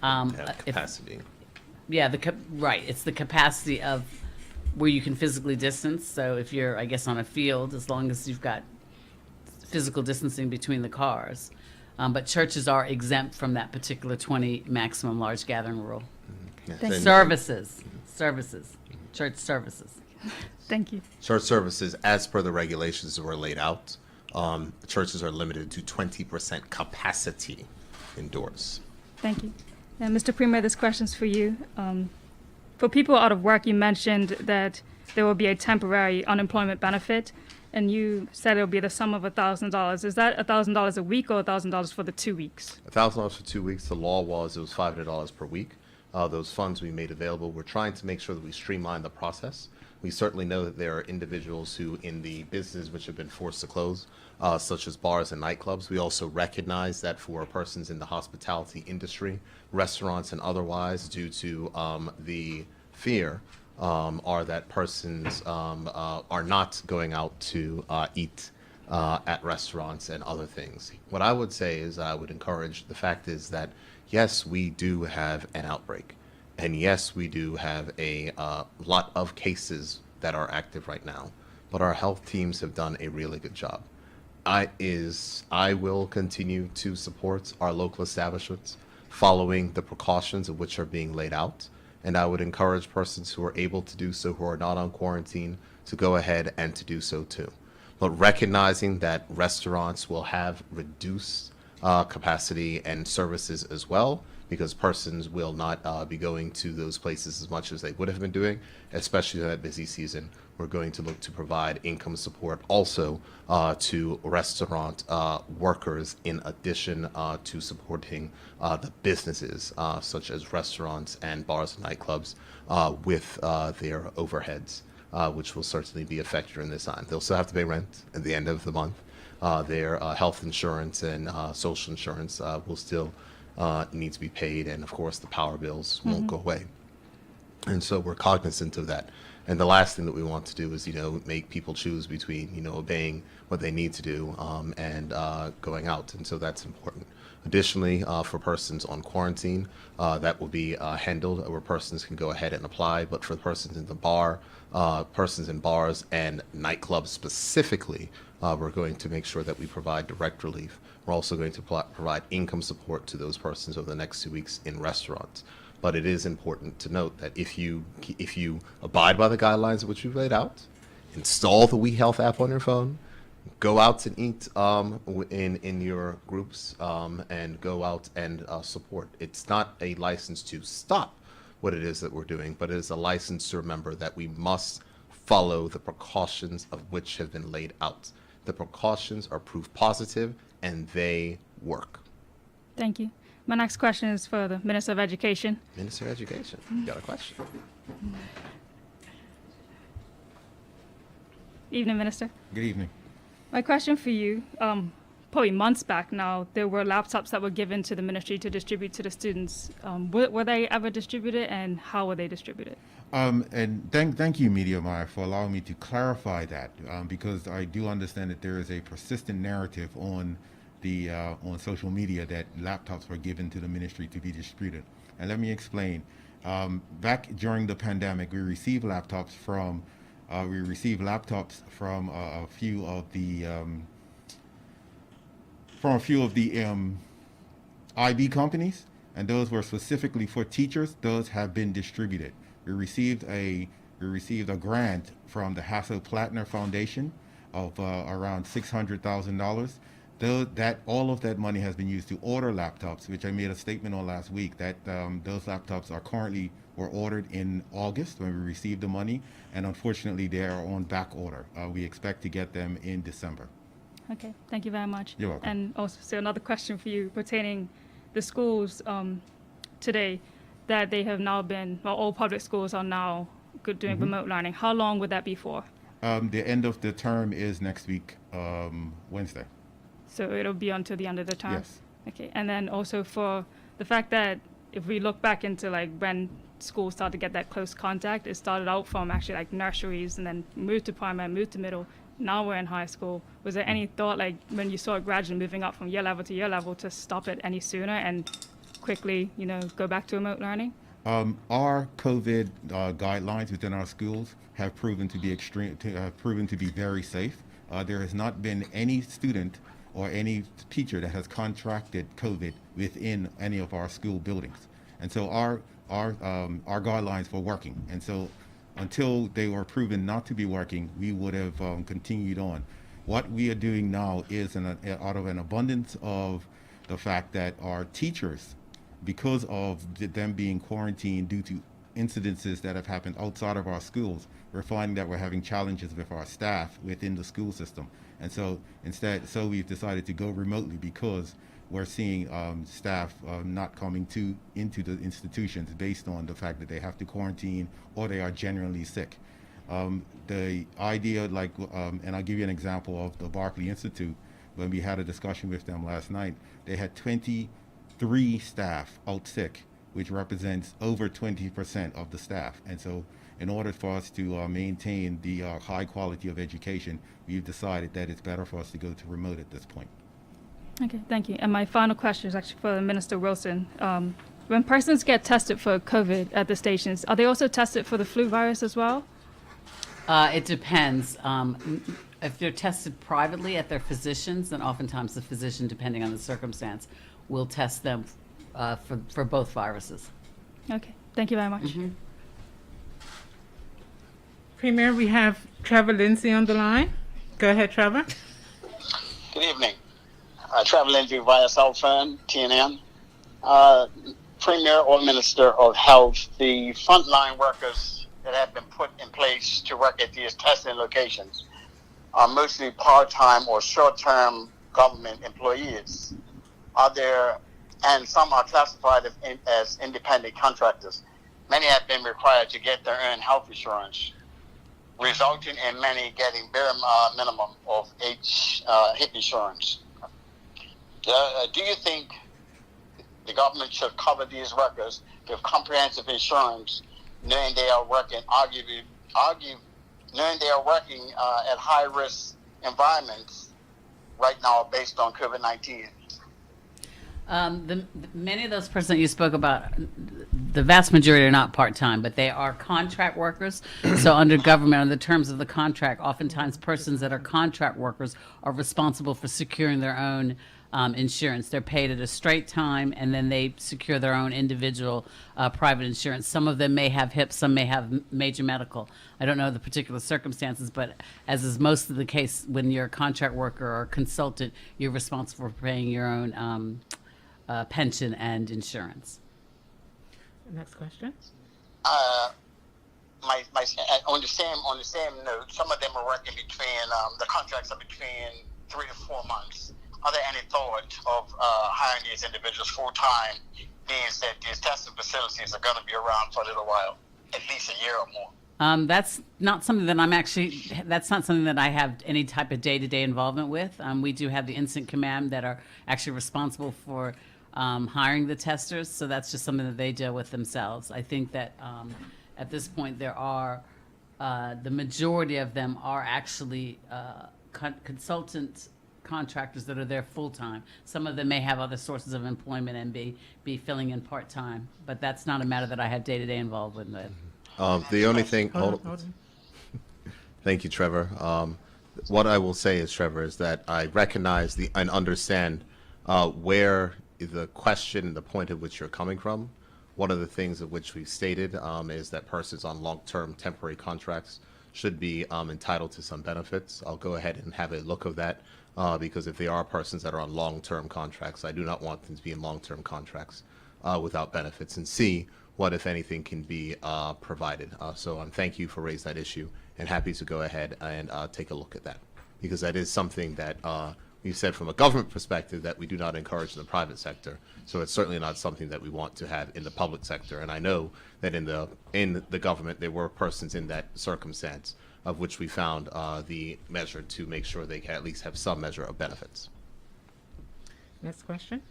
Capacity. Right. It's the capacity of where you can physically distance. So if you're, I guess, on a field, as long as you've got physical distancing between the cars. But churches are exempt from that particular 20 maximum large gathering rule. Yes, Thank and Services, church services. Thank you. church services, as per the regulations that were laid out, churches are limited to 20% capacity indoors. Thank you. And Mr. Premier, this question's for you. For people out of work, you mentioned that there will be a temporary unemployment benefit, and you said it will be the sum of $1,000. Is that $1,000 a week or $1,000 for the 2 weeks? $1,000 for 2 weeks. The law was it was $500 per week. Those funds we made available. We're trying to make sure that we streamline the process. We certainly know that there are individuals who, in the business which have been forced to close, such as bars and nightclubs. We also recognize that for persons in the hospitality industry, restaurants and otherwise, due to the fear, are that persons are not going out to eat at restaurants and other things. What I would say is I would encourage, the fact is that, yes, we do have an outbreak. And yes, we do have a lot of cases that are active right now, but our health teams have done a really good job. I will continue to support our local establishments following the precautions of which are being laid out. And I would encourage persons who are able to do so, who are not on quarantine, to go ahead and to do so too. But recognizing that restaurants will have reduced capacity and services as well, because persons will not be going to those places as much as they would have been doing, especially in that busy season. We're going to look to provide income support also to restaurant workers, in addition to supporting the businesses such as restaurants and bars and nightclubs with their overheads, which will certainly be a factor in this time. They'll still have to pay rent at the end of the month. Their health insurance and social insurance will still need to be paid, and of course the power bills won't go away. And so we're cognizant of that. And the last thing that we want to do is, make people choose between, obeying what they need to do and going out. And so that's important. Additionally, for persons on quarantine, that will be handled where persons can go ahead and apply. But for persons in the persons in bars and nightclubs specifically, we're going to make sure that we provide direct relief. We're also going to provide income support to those persons over the next 2 weeks in restaurants. But it is important to note that if you abide by the guidelines which we've laid out, install the WeHealth app on your phone, go out and eat in your groups, and go out and support. It's not a license to stop what it is that we're doing, but it is a license to remember that we must follow the precautions of which have been laid out. The precautions are proof positive, and they work. Thank you. My next question is for the Minister of Education. Minister of Education, you got a question? Evening, Minister. Good evening. My question for you, probably months back now, there were laptops that were given to the ministry to distribute to the students. Were they ever distributed, and how were they distributed? And thank you, Media Maya, for allowing me to clarify that, because I do understand that there is a persistent narrative on social media that laptops were given to the ministry to be distributed. And let me explain. Back during the pandemic, we received laptops from a few of the IB companies, and those were specifically for teachers. Those have been distributed. We received a grant from the Hassel-Plattner Foundation of around $600,000. All of that money has been used to order laptops, which I made a statement on last week, that those laptops were ordered in August when we received the money, and unfortunately they are on back order. We expect to get them in December. Okay, thank you very much. You're welcome. And also, so another question for you pertaining the schools today, that they have now been, all public schools are now doing remote learning. How long would that be for? The end of the term is next week, Wednesday. So it'll be until the end of the term? Yes. Okay, and then also for the fact that if we look back into when schools started to get that close contact, it started out from actually nurseries and then moved to primary, moved to middle. Now we're in high school. Was there any thought, when you saw it gradually moving up from year level to year level, to stop it any sooner and quickly, go back to remote learning? Our COVID guidelines within our schools have proven to be very safe. there has not been any student or any teacher that has contracted COVID within any of our school buildings. And so our guidelines were working. And so until they were proven not to be working, we would have continued on. What we are doing now is out of an abundance of the fact that our teachers, because of them being quarantined due to incidences that have happened outside of our schools, we're finding that we're having challenges with our staff within the school system. And so so we've decided to go remotely because we're seeing staff not coming into the institutions based on the fact that they have to quarantine or they are generally sick. The idea, and I'll give you an example of the Barclay Institute. When we had a discussion with them last night, they had 23 staff out sick, which represents over 20% of the staff. And so in order for us to maintain the high quality of education, we've decided that it's better for us to go to remote at this point. Okay, thank you. And my final question is actually for Minister Wilson. When persons get tested for COVID at the stations, are they also tested for the flu virus as well? It depends. If they're tested privately at their physicians, then oftentimes the physician, depending on the circumstance, will test them for both viruses. Okay, thank you very much. Mm-hmm. Premier, we have Trevor Lindsay on the line. Go ahead, Trevor. Good evening. Trevor Lindsay via cell phone, TNN. Premier or Minister of Health, the frontline workers that have been put in place to work at these testing locations are mostly part-time or short-term government employees. And some are classified as independent contractors. Many have been required to get their own health insurance, resulting in many getting bare minimum of HIP insurance. Do you think the government should cover these workers with comprehensive insurance, knowing they are working, knowing they are working at high-risk right now based on COVID-19? Many of those persons that you spoke about, the vast majority are not part-time, but they are contract workers. So under government, under the terms of the contract, oftentimes persons that are contract workers are responsible for securing their own insurance. They're paid at a straight time, and then they secure their own individual private insurance. Some of them may have HIP, some may have major medical. I don't know the particular circumstances, but as is most of the case, when you're a contract worker or a consultant, you're responsible for paying your own pension and insurance. Next question. On the same note, some of them are working between the contracts are between 3 to 4 months. Are there any thought of hiring these individuals full time, being that these testing facilities are going to be around for a little while, at least a year or more? That's not something that that's not something that I have any type of day-to-day involvement with. We do have the incident command that are actually responsible for hiring the testers, so that's just something that they deal with themselves. I think that at this point there are, the majority of them are actually consultant contractors that are there full-time. Some of them may have other sources of employment and be filling in part-time, but that's not a matter that I have day-to-day involvement with. The only thing, Hold on. Thank you, Trevor. What I will say is, Trevor, is that I recognize and understand where the question and the point at which you're coming from. One of the things of which we've stated is that persons on long-term temporary contracts should be entitled to some benefits. I'll go ahead and have a look of that because if there are persons that are on long-term contracts, I do not want them to be in long-term contracts without benefits, and see what, if anything, can be provided. So thank you for raising that issue, and happy to go ahead and take a look at that, because that is something that we've said from a government perspective that we do not encourage in the private sector. So it's certainly not something that we want to have in the public sector. And I know that in the government there were persons in that circumstance of which we found the measure to make sure they can at least have some measure of benefits. Next question.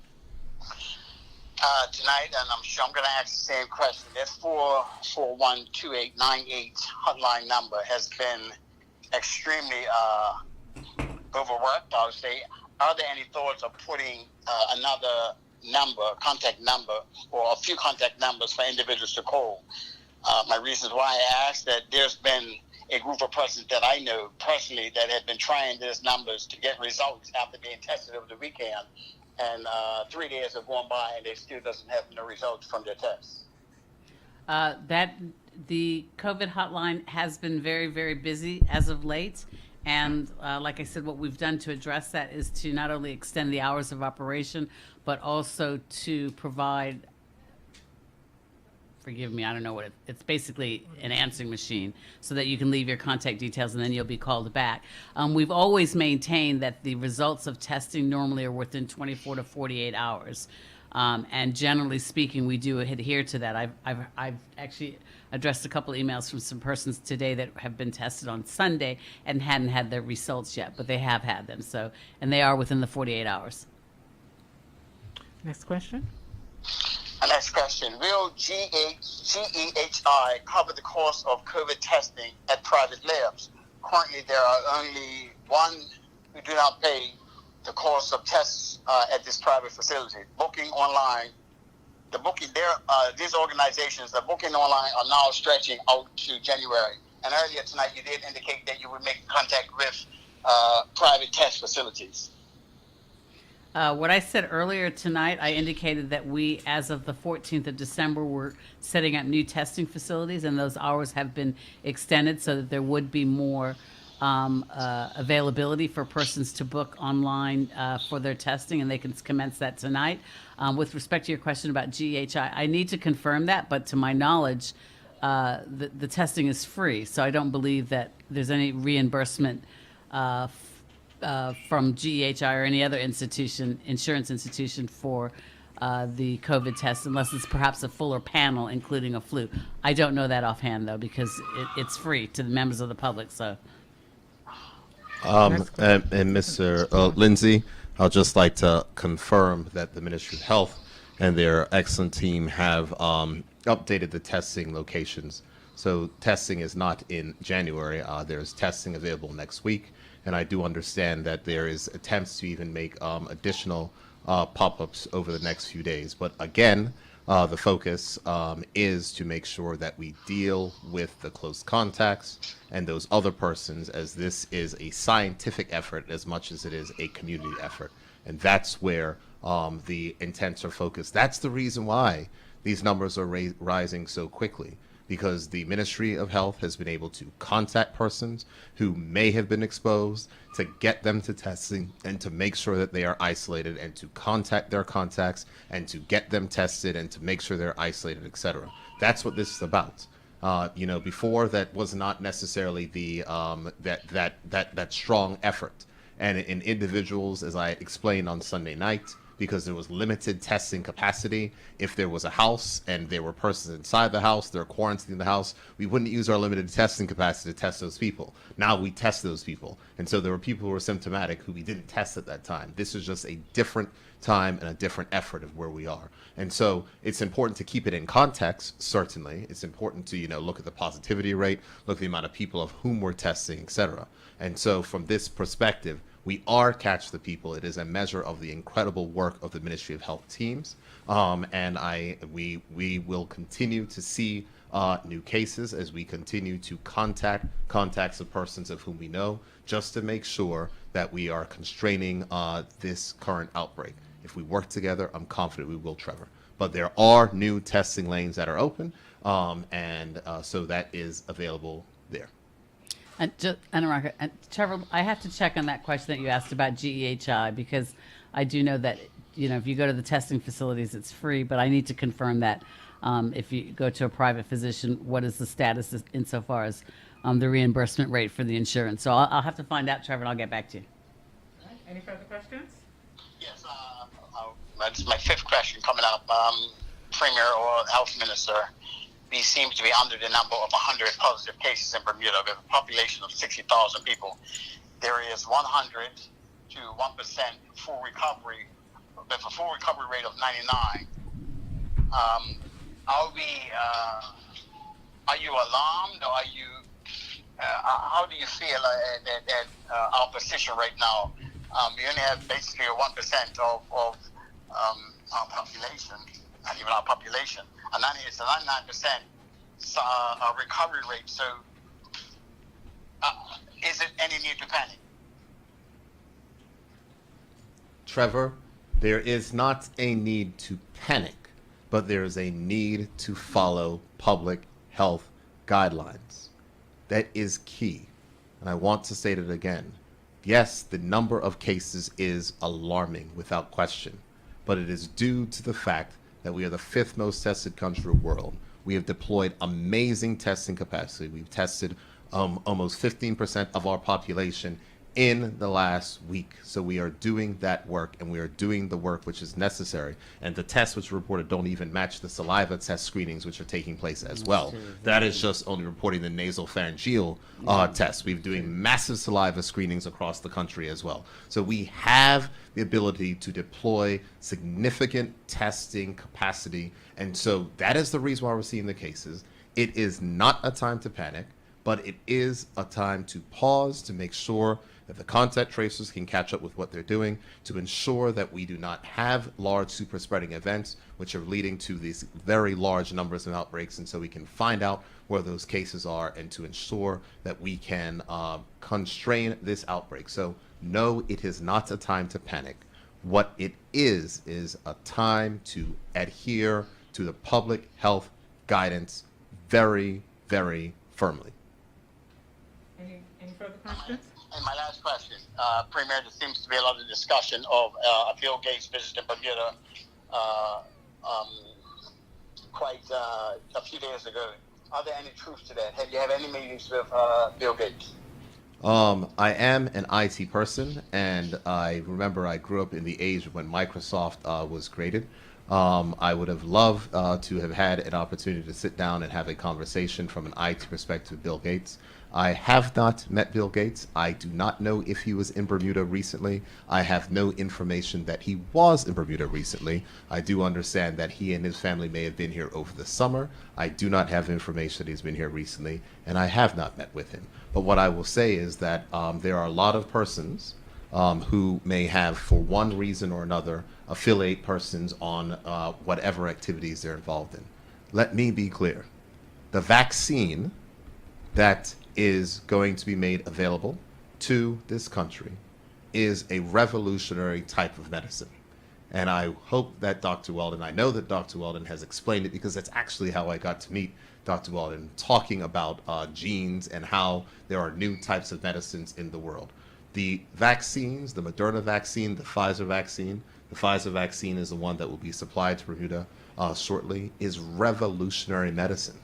Tonight, and I'm sure I'm going to ask the same question. This 4412898 hotline number has been extremely overworked, I would say. Are there any thoughts of putting another contact number, or a few contact numbers for individuals to call? My reasons why I asked that, there's been a group of persons that I know personally that have been trying these numbers to get results after being tested over the weekend, and 3 days have gone by and they still doesn't have no results from their tests. That the COVID hotline has been very, very busy as of late. And like I said, what we've done to address that is to not only extend the hours of operation, but also to provide, forgive me, I don't know what it's basically an answering machine so that you can leave your contact details and then you'll be called back. We've always maintained that the results of testing normally are within 24 to 48 hours. And generally speaking, we do adhere to that. I've actually addressed a couple emails from some persons today that have been tested on Sunday and hadn't had their results yet, but they have had them. So, and they are within the 48 hours. Next question. Next question. Will GEHI cover the cost of COVID testing at private labs? Currently, there are only one who do not pay the cost of tests at this private facility. Booking online, these organizations, the booking online are now stretching out to January. And earlier tonight, you did indicate that you would make contact with private test facilities. What I said earlier tonight, I indicated that we, as of the 14th of December, were setting up new testing facilities, and those hours have been extended so that there would be more availability for persons to book online for their testing, and they can commence that tonight. With respect to your question about GHI, I need to confirm that, but to my knowledge, the testing is free, so I don't believe that there's any reimbursement from GHI or any other insurance institution for the COVID test, unless it's perhaps a fuller panel, including a flu. I don't know that offhand, though, because it's free to the members of the public, so. And Mr. Lindsay, I'd just like to confirm that the Ministry of Health and their excellent team have updated the testing locations. So testing is not in January. There's testing available next week. And I do understand that there is attempts to even make additional pop-ups over the next few days. But again, the focus is to make sure that we deal with the close contacts and those other persons, as this is a scientific effort as much as it is a community effort. And that's where the intents are focused. That's the reason why these numbers are rising so quickly, because the Ministry of Health has been able to contact persons who may have been exposed, to get them to testing and to make sure that they are isolated, and to contact their contacts and to get them tested and to make sure they're isolated, etc. That's what this is about. Before, that was not necessarily the that strong effort. And in individuals, as I explained on Sunday night, because there was limited testing capacity. If there was a house and there were persons inside the house, they're quarantined in the house, we wouldn't use our limited testing capacity to test those people. Now we test those people. And so there were people who were symptomatic who we didn't test at that time. This is just a different time and a different effort of where we are. And so it's important to keep it in context, certainly. It's important to, look at the positivity rate, look at the amount of people of whom we're testing, etc. And so from this perspective, we are Catch the People. It is a measure of the incredible work of the Ministry of Health teams. And we will continue to see new cases as we continue to contacts of persons of whom we know, just to make sure that we are constraining this current outbreak. If we work together, I'm confident we will, Trevor. But there are new testing lanes that are open, so that is available there. And Trevor, I have to check on that question that you asked about GEHI, because I do know that, if you go to the testing facilities, it's free, but I need to confirm that if you go to a private physician, what is the status insofar as the reimbursement rate for the insurance. So I'll have to find out, Trevor, and I'll get back to you. All right. Any further questions? Yes, this is my fifth question coming up. Premier or Health Minister, we seem to be under the number of 100 positive cases in Bermuda with a population of 60,000 people. There is 100 to 1% full recovery, with a full recovery rate of 99. Are you alarmed, or are you? How do you feel at our position right now? We only have basically 1% of our population, not even our population. It's a 99% recovery rate. So is it any need to panic? Trevor, there is not a need to panic, but there is a need to follow public health guidelines. That is key. And I want to state it again. Yes, the number of cases is alarming without question, but it is due to the fact that we are the 5th most tested country in the world. We have deployed amazing testing capacity. We've tested almost 15% of our population in the last week. So we are doing that work, and we are doing the work which is necessary. And the tests which are reported don't even match the saliva test screenings which are taking place as well. That is just only reporting the nasal pharyngeal tests. We're doing massive saliva screenings across the country as well. So we have the ability to deploy significant testing capacity. And so that is the reason why we're seeing the cases. It is not a time to panic, but it is a time to pause, to make sure that the contact tracers can catch up with what they're doing, to ensure that we do not have large super spreading events, which are leading to these very large numbers of outbreaks. And so we can find out where those cases are, and to ensure that we can constrain this outbreak. So no, it is not a time to panic. What it is a time to adhere to the public health guidance very, very firmly. Any further questions? And my last question, Premier, there seems to be a lot of discussion of Bill Gates visiting Bermuda quite a few days ago. Are there any truth to that? Have you had any meetings with Bill Gates? I am an IT person, and I remember I grew up in the age when Microsoft was created. I would have loved to have had an opportunity to sit down and have a conversation from an IT perspective with Bill Gates. I have not met Bill Gates. I do not know if he was in Bermuda recently. I have no information that he was in Bermuda recently. I do understand that he and his family may have been here over the summer. I do not have information that he's been here recently, and I have not met with him. But what I will say is that there are a lot of persons who may have, for one reason or another, affiliate persons on whatever activities they're involved in. Let me be clear. The vaccine that is going to be made available to this country is a revolutionary type of medicine. And I hope that Dr. Weldon, I know that Dr. Weldon has explained it, because that's actually how I got to meet Dr. Weldon, talking about genes and how there are new types of medicines in the world. The vaccines, the Moderna vaccine, the Pfizer vaccine is the one that will be supplied to Bermuda shortly, is revolutionary medicine.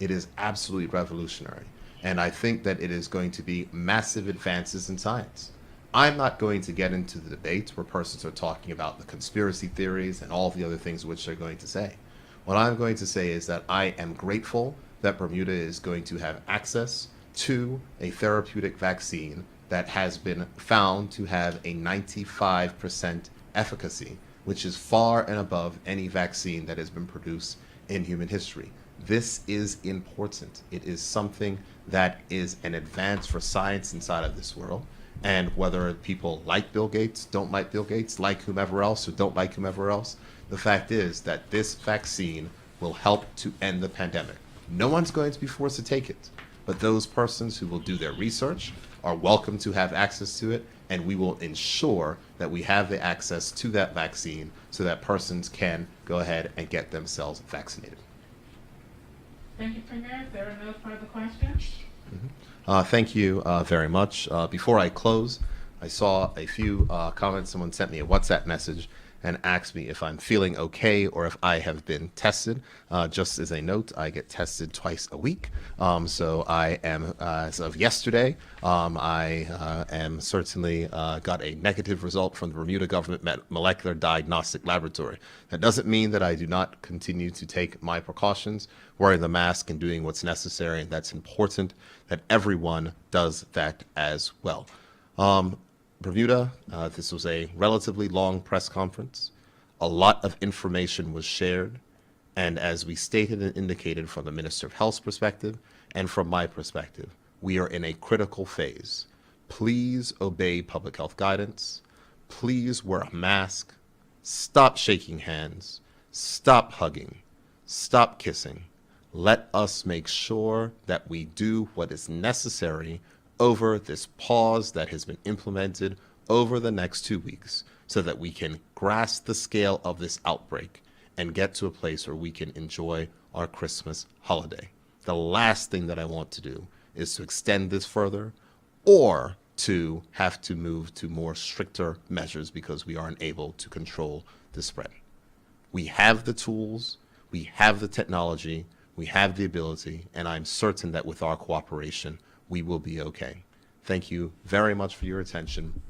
It is absolutely revolutionary. And I think that it is going to be massive advances in science. I'm not going to get into the debates where persons are talking about the conspiracy theories and all the other things which they're going to say. What I'm going to say is that I am grateful that Bermuda is going to have access to a therapeutic vaccine that has been found to have a 95% efficacy, which is far and above any vaccine that has been produced in human history. This is important. It is something that is an advance for science inside of this world. And whether people like Bill Gates, don't like Bill Gates, like whomever else, or don't like whomever else, the fact is that this vaccine will help to end the pandemic. No one's going to be forced to take it, but those persons who will do their research are welcome to have access to it, and we will ensure that we have the access to that vaccine so that persons can go ahead and get themselves vaccinated. Thank you, Premier. If there are no further questions. Thank you very much. Before I close, I saw a few comments. Someone sent me a WhatsApp message and asked me if I'm feeling okay or if I have been tested. Just as a note, I get tested twice a week. So I am, as of yesterday, I am certainly got a negative result from the Bermuda Government Molecular Diagnostic Laboratory. That doesn't mean that I do not continue to take my precautions, wearing the mask and doing what's necessary, and that's important that everyone does that as well. Bermuda, this was a relatively long press conference. A lot of information was shared. And as we stated and indicated from the Minister of Health's perspective and from my perspective, we are in a critical phase. Please obey public health guidance. Please wear a mask. Stop shaking hands. Stop hugging. Stop kissing. Let us make sure that we do what is necessary over this pause that has been implemented over the next 2 weeks so that we can grasp the scale of this outbreak and get to a place where we can enjoy our Christmas holiday. The last thing that I want to do is to extend this further or to have to move to more stricter measures because we aren't able to control the spread. We have the tools, we have the technology, we have the ability, and I'm certain that with our cooperation, we will be okay. Thank you very much for your attention.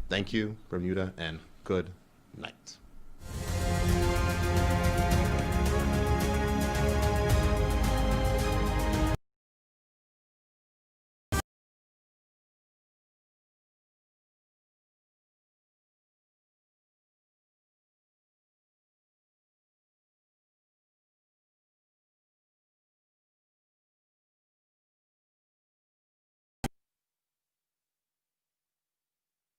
Thank you, Bermuda, and good night.